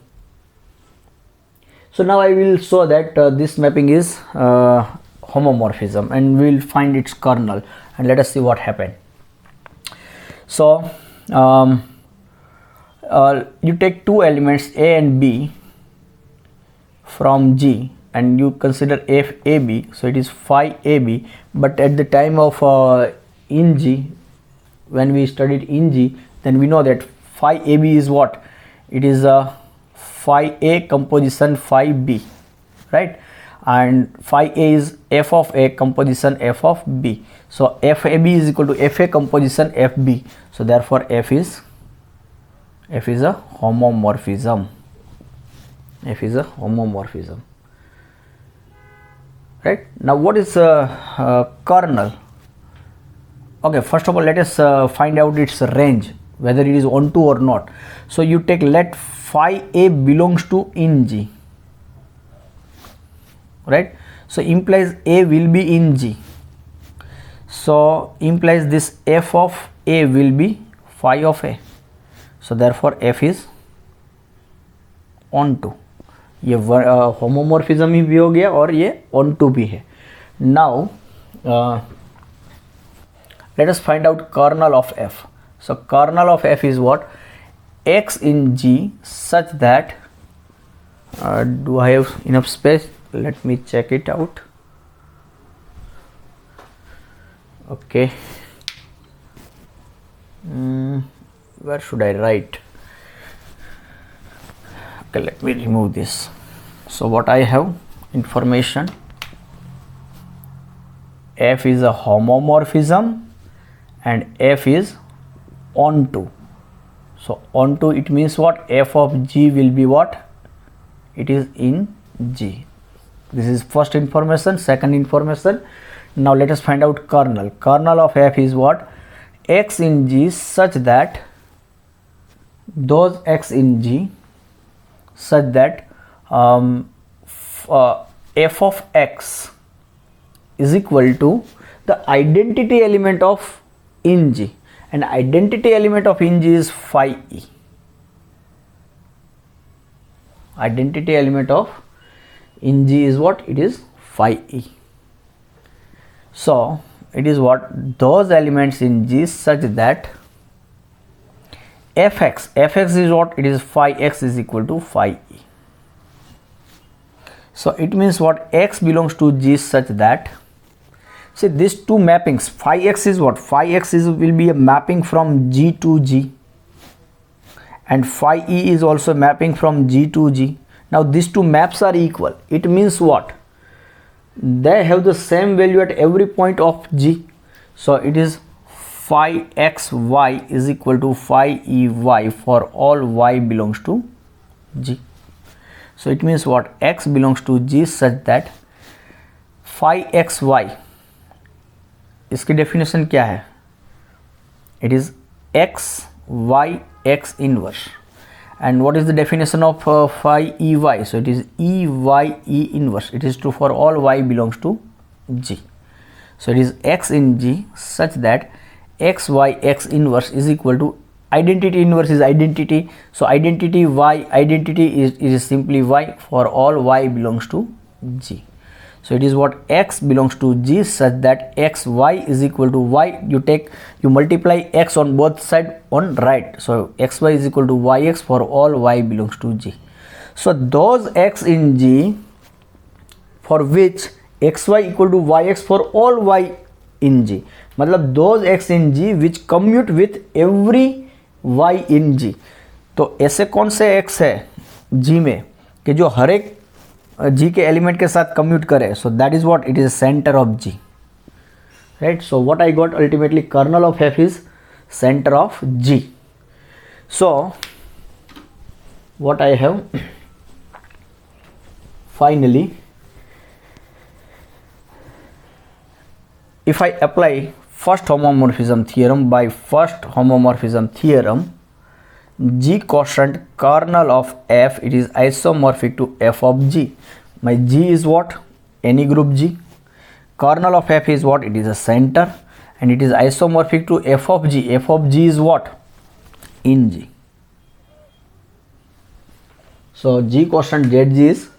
So now I will show that this mapping is homomorphism, and we will find its kernel, and let us see what happened. So you take two elements A and B from G, and you consider f AB, so it is phi AB. But at the time of in G, when we studied in G, then we know that phi AB is what? It is a phi A composition phi B, right? And phi A is f of A composition f of B. So FAB is equal to FA composition FB. So therefore F is a homomorphism. F is a homomorphism, right? Now what is kernel? Okay, first of all let us find out its range, whether it is onto or not. So you take, let phi A belongs to in G, right? So implies A will be in G, so implies this f of A will be phi of A. So therefore F is onto. ये homomorphism ही भी हो गया और ये onto भी है. Now let us find out kernel of F. So kernel of F is what? X in G such that do I have enough space? Let me check it out. Okay, where should I write? Okay, let me remove this. So what I have information, F is a homomorphism and F is onto. So onto, it means what? F of G will be what? It is in G. This is first information. Second information, now let us find out kernel. Kernel of F is what? X in G such that those X in G such that f of X is equal to the identity element of in G, and identity element of in G is phi E. Identity element of in G is what? It is phi E. So it is what? Those elements in G such that fx is what? It is phi x is equal to phi E. So it means what? X belongs to G such that, see these two mappings, phi x is what? Phi x is will be a mapping from G to G, and phi E is also mapping from G to G. Now these two maps are equal. It means what? They have the same value at every point of G. So it is phi xy is equal to phi ey for all y belongs to G. So it means what? X belongs to G such that phi xy, इसकी definition क्या है? It is x y x inverse. And what is the definition of phi ey? So it is ey e inverse. It is true for all y belongs to G. So it is x in G such that x y x inverse is equal to identity inverse is identity. So identity y identity is simply y for all y belongs to G. So it is what? X belongs to G such that x y is equal to y. You multiply x on both side on right. So x y is equal to yx for all y belongs to G. So those x in G for which x y equal to yx for all y in G, मतलब those x in G which commute with every y in G. तो ऐसे कौन से x है G में कि जो हर एक G के एलिमेंट के साथ कम्यूट करे? So that is what? It is centre of G, right? So what I got ultimately kernel of F is centre of G. So what I have finally, if I apply first homomorphism theorem, by first homomorphism theorem, G quotient kernel of F, it is isomorphic to F of G. My G is what? Any group G. Kernel of F is what? It is a center and it is isomorphic to F of G. F of G is what? In G. So G quotient ZG is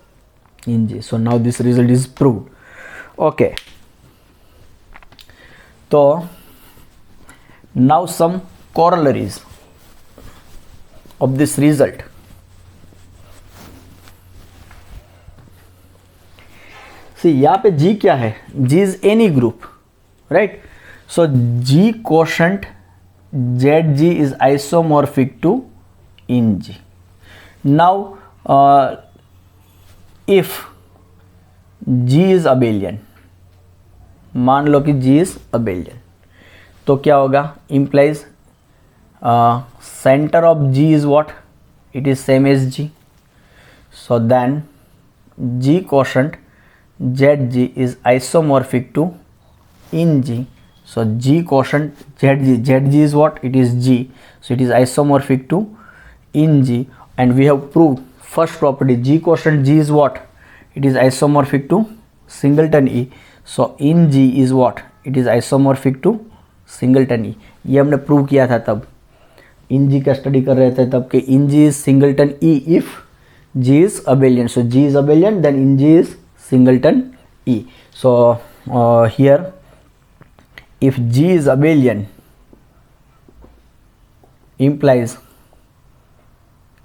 in G. So now this result is proved. Okay. So now some corollaries of this result. See, यहाँ पे G क्या है? G is any group, right? So G quotient ZG is isomorphic to in G. Now if G is abelian, मान लो कि G is abelian, तो क्या होगा? Implies center of G is what? It is same as G. So then G quotient ZG is isomorphic to in G. So G quotient ZG is what? It is G. So it is isomorphic to in G, and we have proved first property. G quotient G is what? It is isomorphic to singleton E. So in G is what? It is isomorphic to singleton E. ये हमने prove किया था तब इन जी का study कर रहे थे तब कि in G is singleton E if G is abelian. So G is abelian then in G is singleton E. So here if G is abelian implies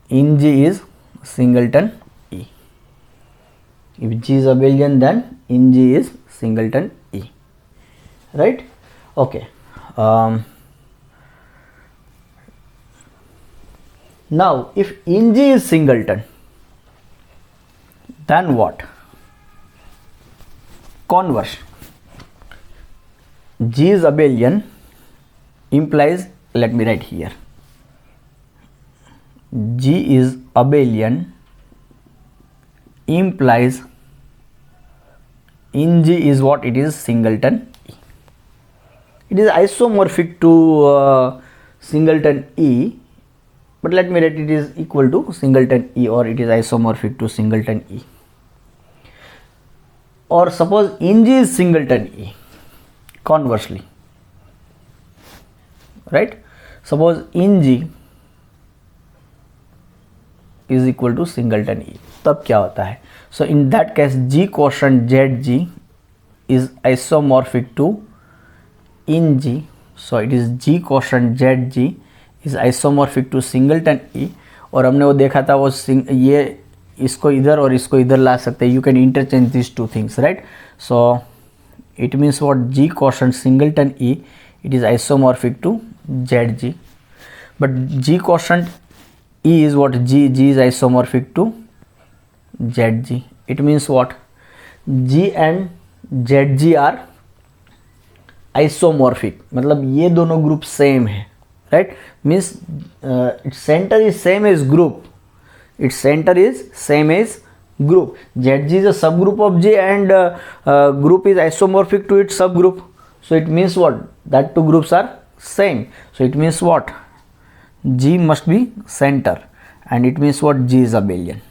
in G is singleton E. If G is abelian, then in G is singleton E, right? Okay. Now if in G is singleton, then what? Converse. G is abelian implies, let me write here, G is abelian implies in G is what? It is singleton E. It is isomorphic to singleton E, but let me write it is equal to singleton E, or it is isomorphic to singleton E. Or suppose in G is singleton E, conversely, right? Suppose in G is equal to singleton E, तब क्या होता है? So in that case G quotient ZG is isomorphic to in G. So it is G quotient ZG is isomorphic to singleton E. और हमने वो देखा था वो ये इसको इधर और इसको इधर ला सकते हैं. You can interchange these two things, right? So it means what? G quotient singleton E, it is isomorphic to ZG, but G quotient E is what? G is isomorphic to ZG. It means what? G and ZG are isomorphic, मतलब ये दोनों group same है, right, means its centre is same age group, its center is same as group. Zg is a subgroup of G and group is isomorphic to its subgroup. So it means what? That two groups are same. So it means what? G must be center and it means what? G is abelian.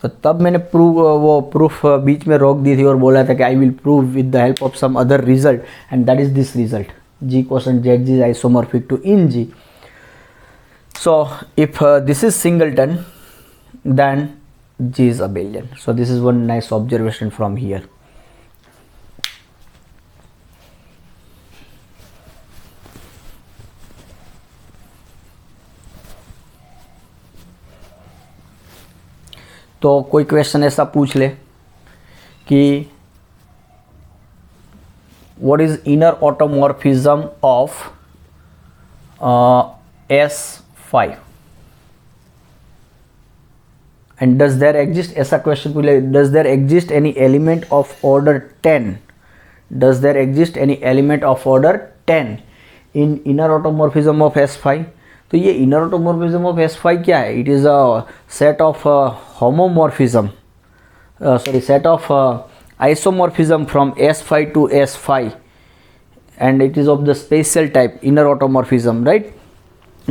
तो तब मैंने वो proof बीच में रोक दी थी और बोला था कि I will prove with the help of some other result and that is this result, G quotient Zg is isomorphic to in G. So if this is singleton, then G is abelian. So this is one nice observation from here. तो कोई question ऐसा पूछ ले कि what is inner automorphism of S5 and does there exist, ऐसा question पूछ ले, does there exist any element of order 10, does there exist any element of order 10 in inner automorphism of S5. तो ये inner automorphism of S5 क्या है? It is a set of homomorphism, set of isomorphism from S5 to S5 and it is of the spatial type inner automorphism, right.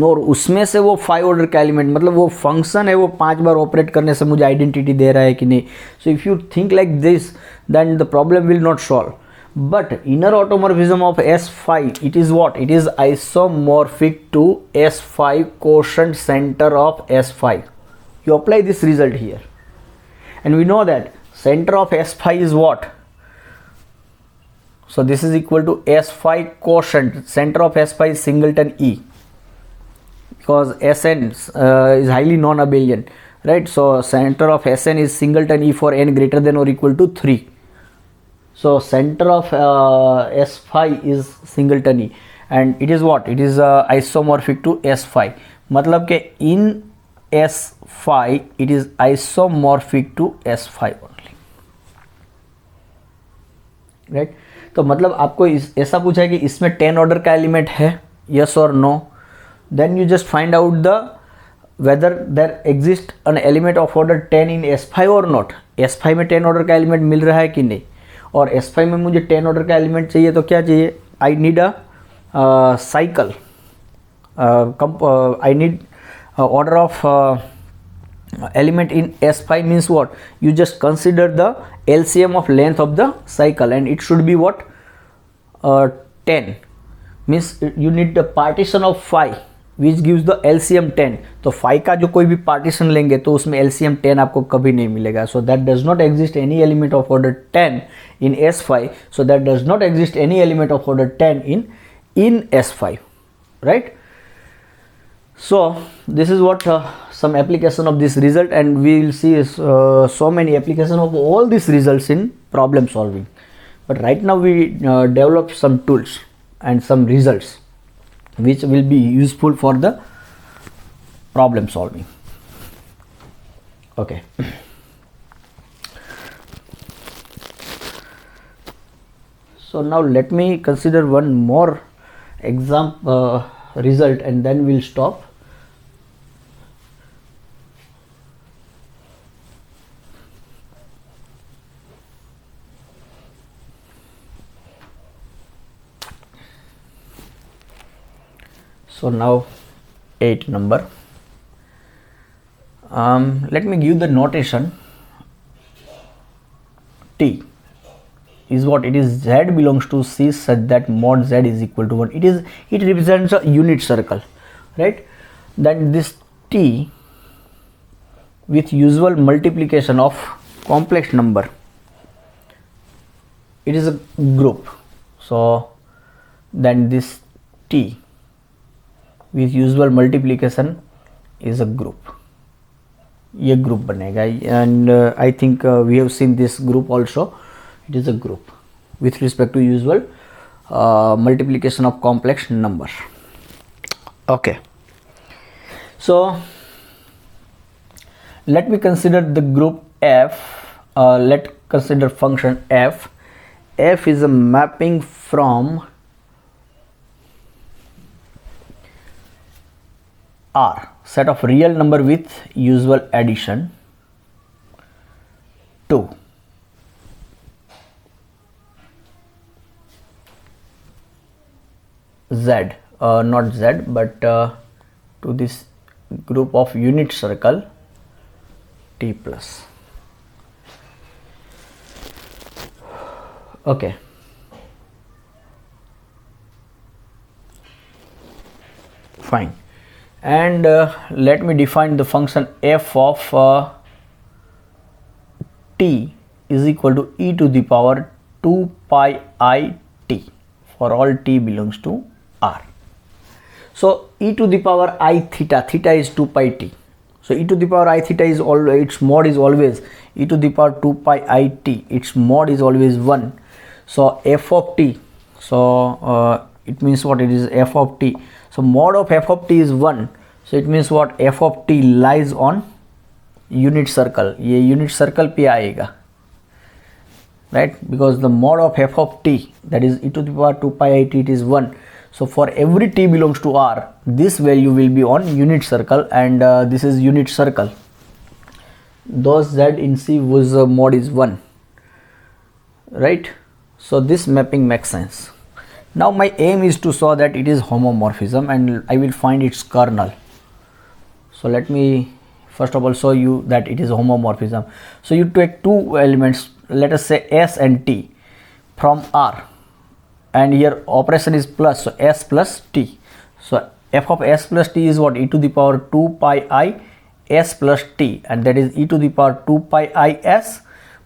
और उसमें से वो 5 order का element, मतलब वो फंक्शन है, वो 5 बार ऑपरेट करने से मुझे आइडेंटिटी दे रहा है कि नहीं. So if you think like this then the problem will not solve. But inner automorphism of S5, it is what? It is isomorphic to S5 quotient center of S5. You apply this result here and we know that center of S5 is what? So this is equal to S5 quotient, center of S5 is singleton E, because Sn is highly non-abelian, right. So center of Sn is singleton E for n greater than or equal to 3. So center of S5 is singleton E and it is what? It is isomorphic to S5, मतलब कि in S5 it is isomorphic to S5 only, right. तो मतलब आपको ऐसा पूछा है कि इसमें 10 ऑर्डर का एलिमेंट है, yes or no. Then you just find out the whether there exists an element of order 10 in S5 or not. S5 में 10 ऑर्डर का एलिमेंट मिल रहा है कि नहीं, और S5 में मुझे 10 ऑर्डर का एलिमेंट चाहिए तो क्या चाहिए? I need a cycle, I need order of element in S5 means what? You just consider the LCM of length of the cycle and it should be what? 10. Means you need the partition of 5 which gives the LCM 10. तो 5 का जो कोई भी partition लेंगे तो उसमें LCM 10 आपको कभी नहीं मिलेगा. So that does not exist any element of order 10 in S5. So that does not exist any element of order 10 in S5, right? So this is what some application of this result, and we will see so many application of all these results in problem solving. But right now we develop some tools and some results which will be useful for the problem solving. Okay. So now let me consider one more exam result and then we'll stop. So now 8 number. Let me give the notation. T is what? It is Z belongs to C such that mod Z is equal to 1. It represents a unit circle, right? Then this T with usual multiplication of complex number, it is a group. So then this T with usual multiplication is a group. ये group बनेगा and I think we have seen this group also. It is a group with respect to usual multiplication of complex number. Okay, so let me consider the group F. Let consider function F. f is a mapping from R, set of real number with usual addition, to Z, not Z, but to this group of unit circle T plus. Okay. Fine. And let me define the function f of t is equal to e to the power 2 pi I t for all t belongs to R. So e to the power I theta, theta is 2 pi t. So e to the power I theta is always, its mod is always e to the power 2 pi I t, its mod is always 1. So f of t, so it means what, it is f of t. So mod of f of t is 1. So it means what, f of t lies on unit circle. ये unit circle पे आएगा, right? Because the mod of f of t, that is e to the power 2 pi I t, it is 1. So for every t belongs to R, this value will be on unit circle, and this is unit circle. Thus Z in C was mod is 1, right? So this mapping makes sense. Now my aim is to show that it is homomorphism, and I will find its kernel. So let me first of all show you that it is homomorphism. So you take two elements, let us say S and T, from R, and here operation is plus, so S plus T. So f of S plus T is what, e to the power 2 pi I S plus T, and that is e to the power 2 pi I S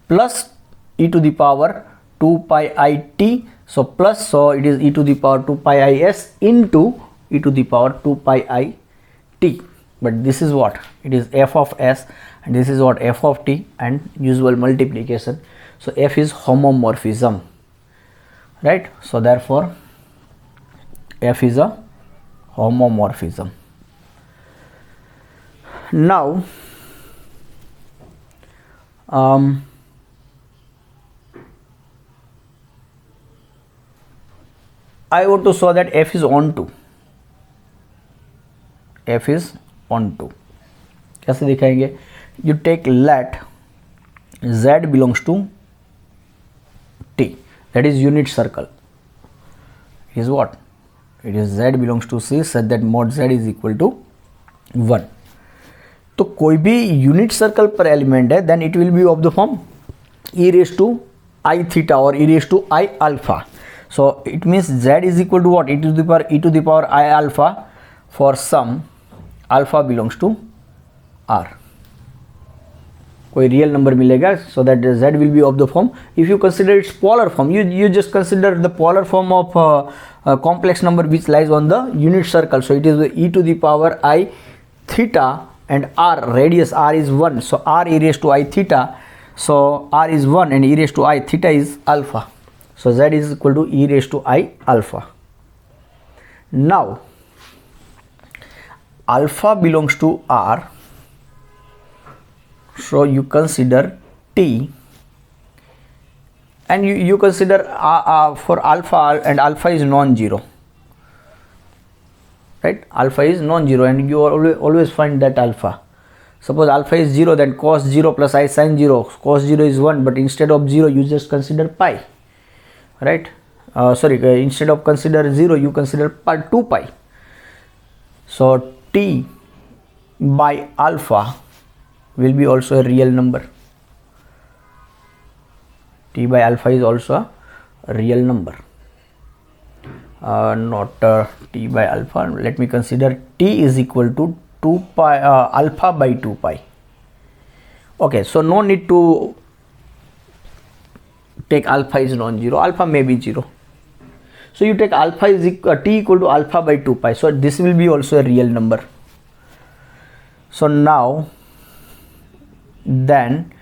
plus e to the power 2 pi I T. So plus, so it is e to the power 2 pi I S into e to the power 2 pi I T. But this is what, it is f of S, and this is what, f of T, and usual multiplication. So f is homomorphism, right? So therefore f is a homomorphism. Now I want to show that f is onto, f is onto. कैसे दिखाएंगे? You take let Z belongs to T, that is unit circle, is what, it is Z belongs to C such that mod Z is equal to 1. तो कोई भी unit circle पर element है, then it will be of the form e raised to I theta or e raised to I alpha. So it means Z is equal to what, e to the power I alpha for some alpha belongs to R. कोई real number मिलेगा, so that Z will be of the form, if you consider its polar form, you just consider the polar form of a complex number which lies on the unit circle. So it is e to the power I theta, and R, radius R is 1, so R e raised to I theta, so R is 1 and e raised to I theta is alpha. So Z is equal to e raised to I alpha. Now alpha belongs to R, so you consider T, and you consider for alpha, and alpha is non-zero, right? Alpha is non-zero, and you always find that alpha. Suppose alpha is 0, then cos 0 plus I sin 0, cos 0 is 1, but instead of 0 you just consider pi, right? Instead of consider 0 you consider 2 pi. So T by alpha will be also a real number. T by alpha is also a real number, not T by alpha. Let me consider T is equal to 2 pi alpha by 2 pi. Okay, so no need to take alpha is non-zero, alpha may be 0. So you take alpha is T equal to alpha by 2 pi, so this will be also a real number. So now then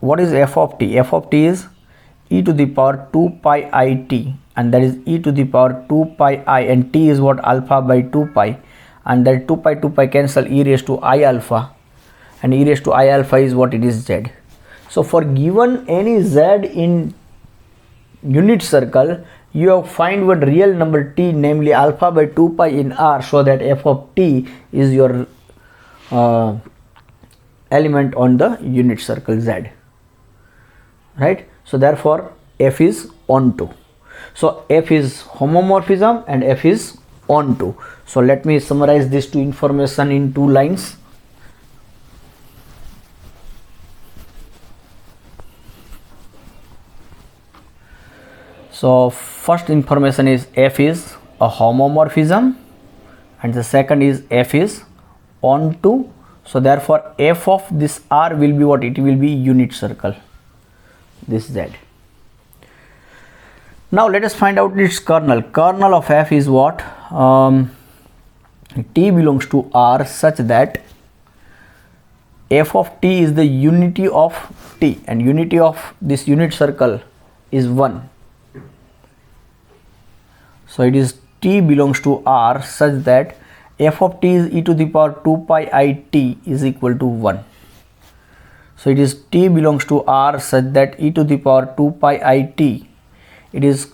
what is f of t? F of t is e to the power 2 pi I t, and that is e to the power 2 pi I, and t is what, alpha by 2 pi, and that 2 pi cancel, e raised to I alpha, and e raised to I alpha is what, it is Z. So for given any Z in unit circle, you have find one real number t, namely alpha by 2 pi in R, so that f of t is your element on the unit circle Z, right? So therefore f is onto. So f is homomorphism and f is onto. So let me summarize this two information in 2 lines. So first information is f is a homomorphism, and the second is f is onto. So therefore f of this R will be what? It will be unit circle, this Z. Now let us find out its kernel. Kernel of f is what? T belongs to R such that f of t is the unity of t, and unity of this unit circle is 1. So it is t belongs to R such that f of t is e to the power 2 pi I t is equal to 1. So it is t belongs to R such that e to the power 2 pi I t, it is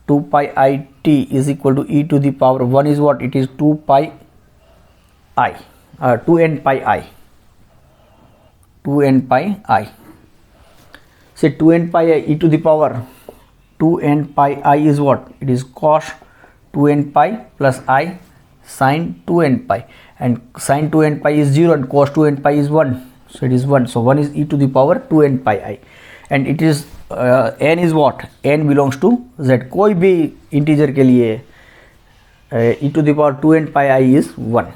2 pi I t is equal to e to the power 1 is what? It is 2 pi I, 2n pi I, 2n pi I. Say 2n pi I e to the power 2n pi I is what? It is cos 2n pi plus I sin 2n pi, and sin 2n pi is 0 and cos 2n pi is 1. So it is 1. So 1 is e to the power 2n pi I, and it is n is what? N belongs to Z. कोई भी integer के लिए e to the power 2n pi I is 1.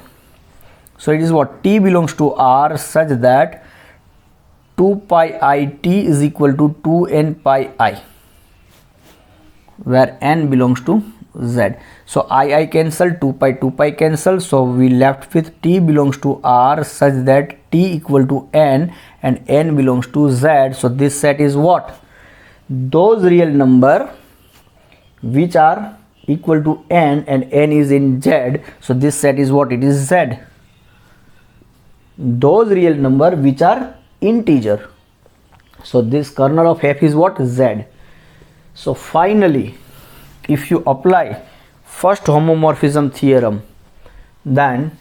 So it is what? T belongs to R such that 2 pi I t is equal to 2n pi I, where n belongs to Z. So I cancel, 2 pi cancel, so we left with t belongs to R such that t equal to n and n belongs to Z. So this set is what? Those real number which are equal to n and n is in Z. So this set is what? It is Z. Those real number which are integer. So this kernel of f is what? Z. So finally, if you apply first homomorphism theorem, then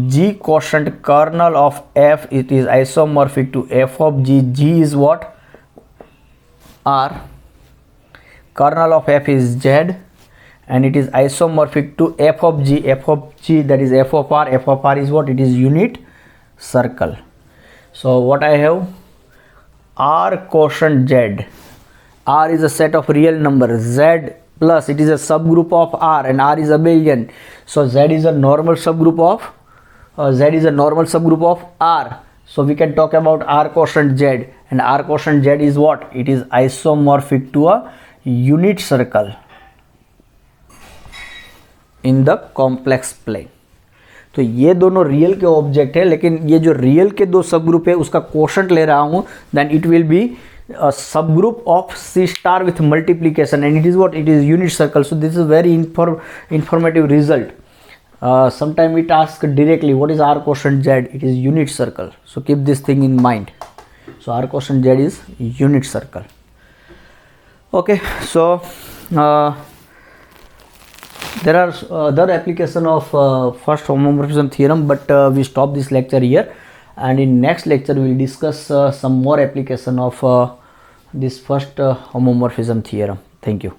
G quotient kernel of f, it is isomorphic to f of G. G is what? R. Kernel of f is Z, and it is isomorphic to f of G. F of G, that is f of R. F of R is what? It is unit circle. So what I have? R quotient Z. R is a set of real numbers. Z plus, it is a subgroup of R, and R is abelian. So Z is a normal subgroup of R. So we can talk about R quotient Z, and R quotient Z is what? It is isomorphic to a unit circle in the complex plane. तो ये दोनों real के object है, लेकिन ये जो real के दो सब ग्रुप है उसका क्वोशंट ले रहा हूँ, then it will be a subgroup of C star with multiplication, and it is what? It is unit circle. So this is very informative result. Sometime it asks directly what is R quotient Z. It is unit circle. So keep this thing in mind. So R quotient Z is unit circle. Okay, so there are other application of first homomorphism theorem, but we stop this lecture here, and in next lecture we will discuss some more application of this first homomorphism theorem. Thank you.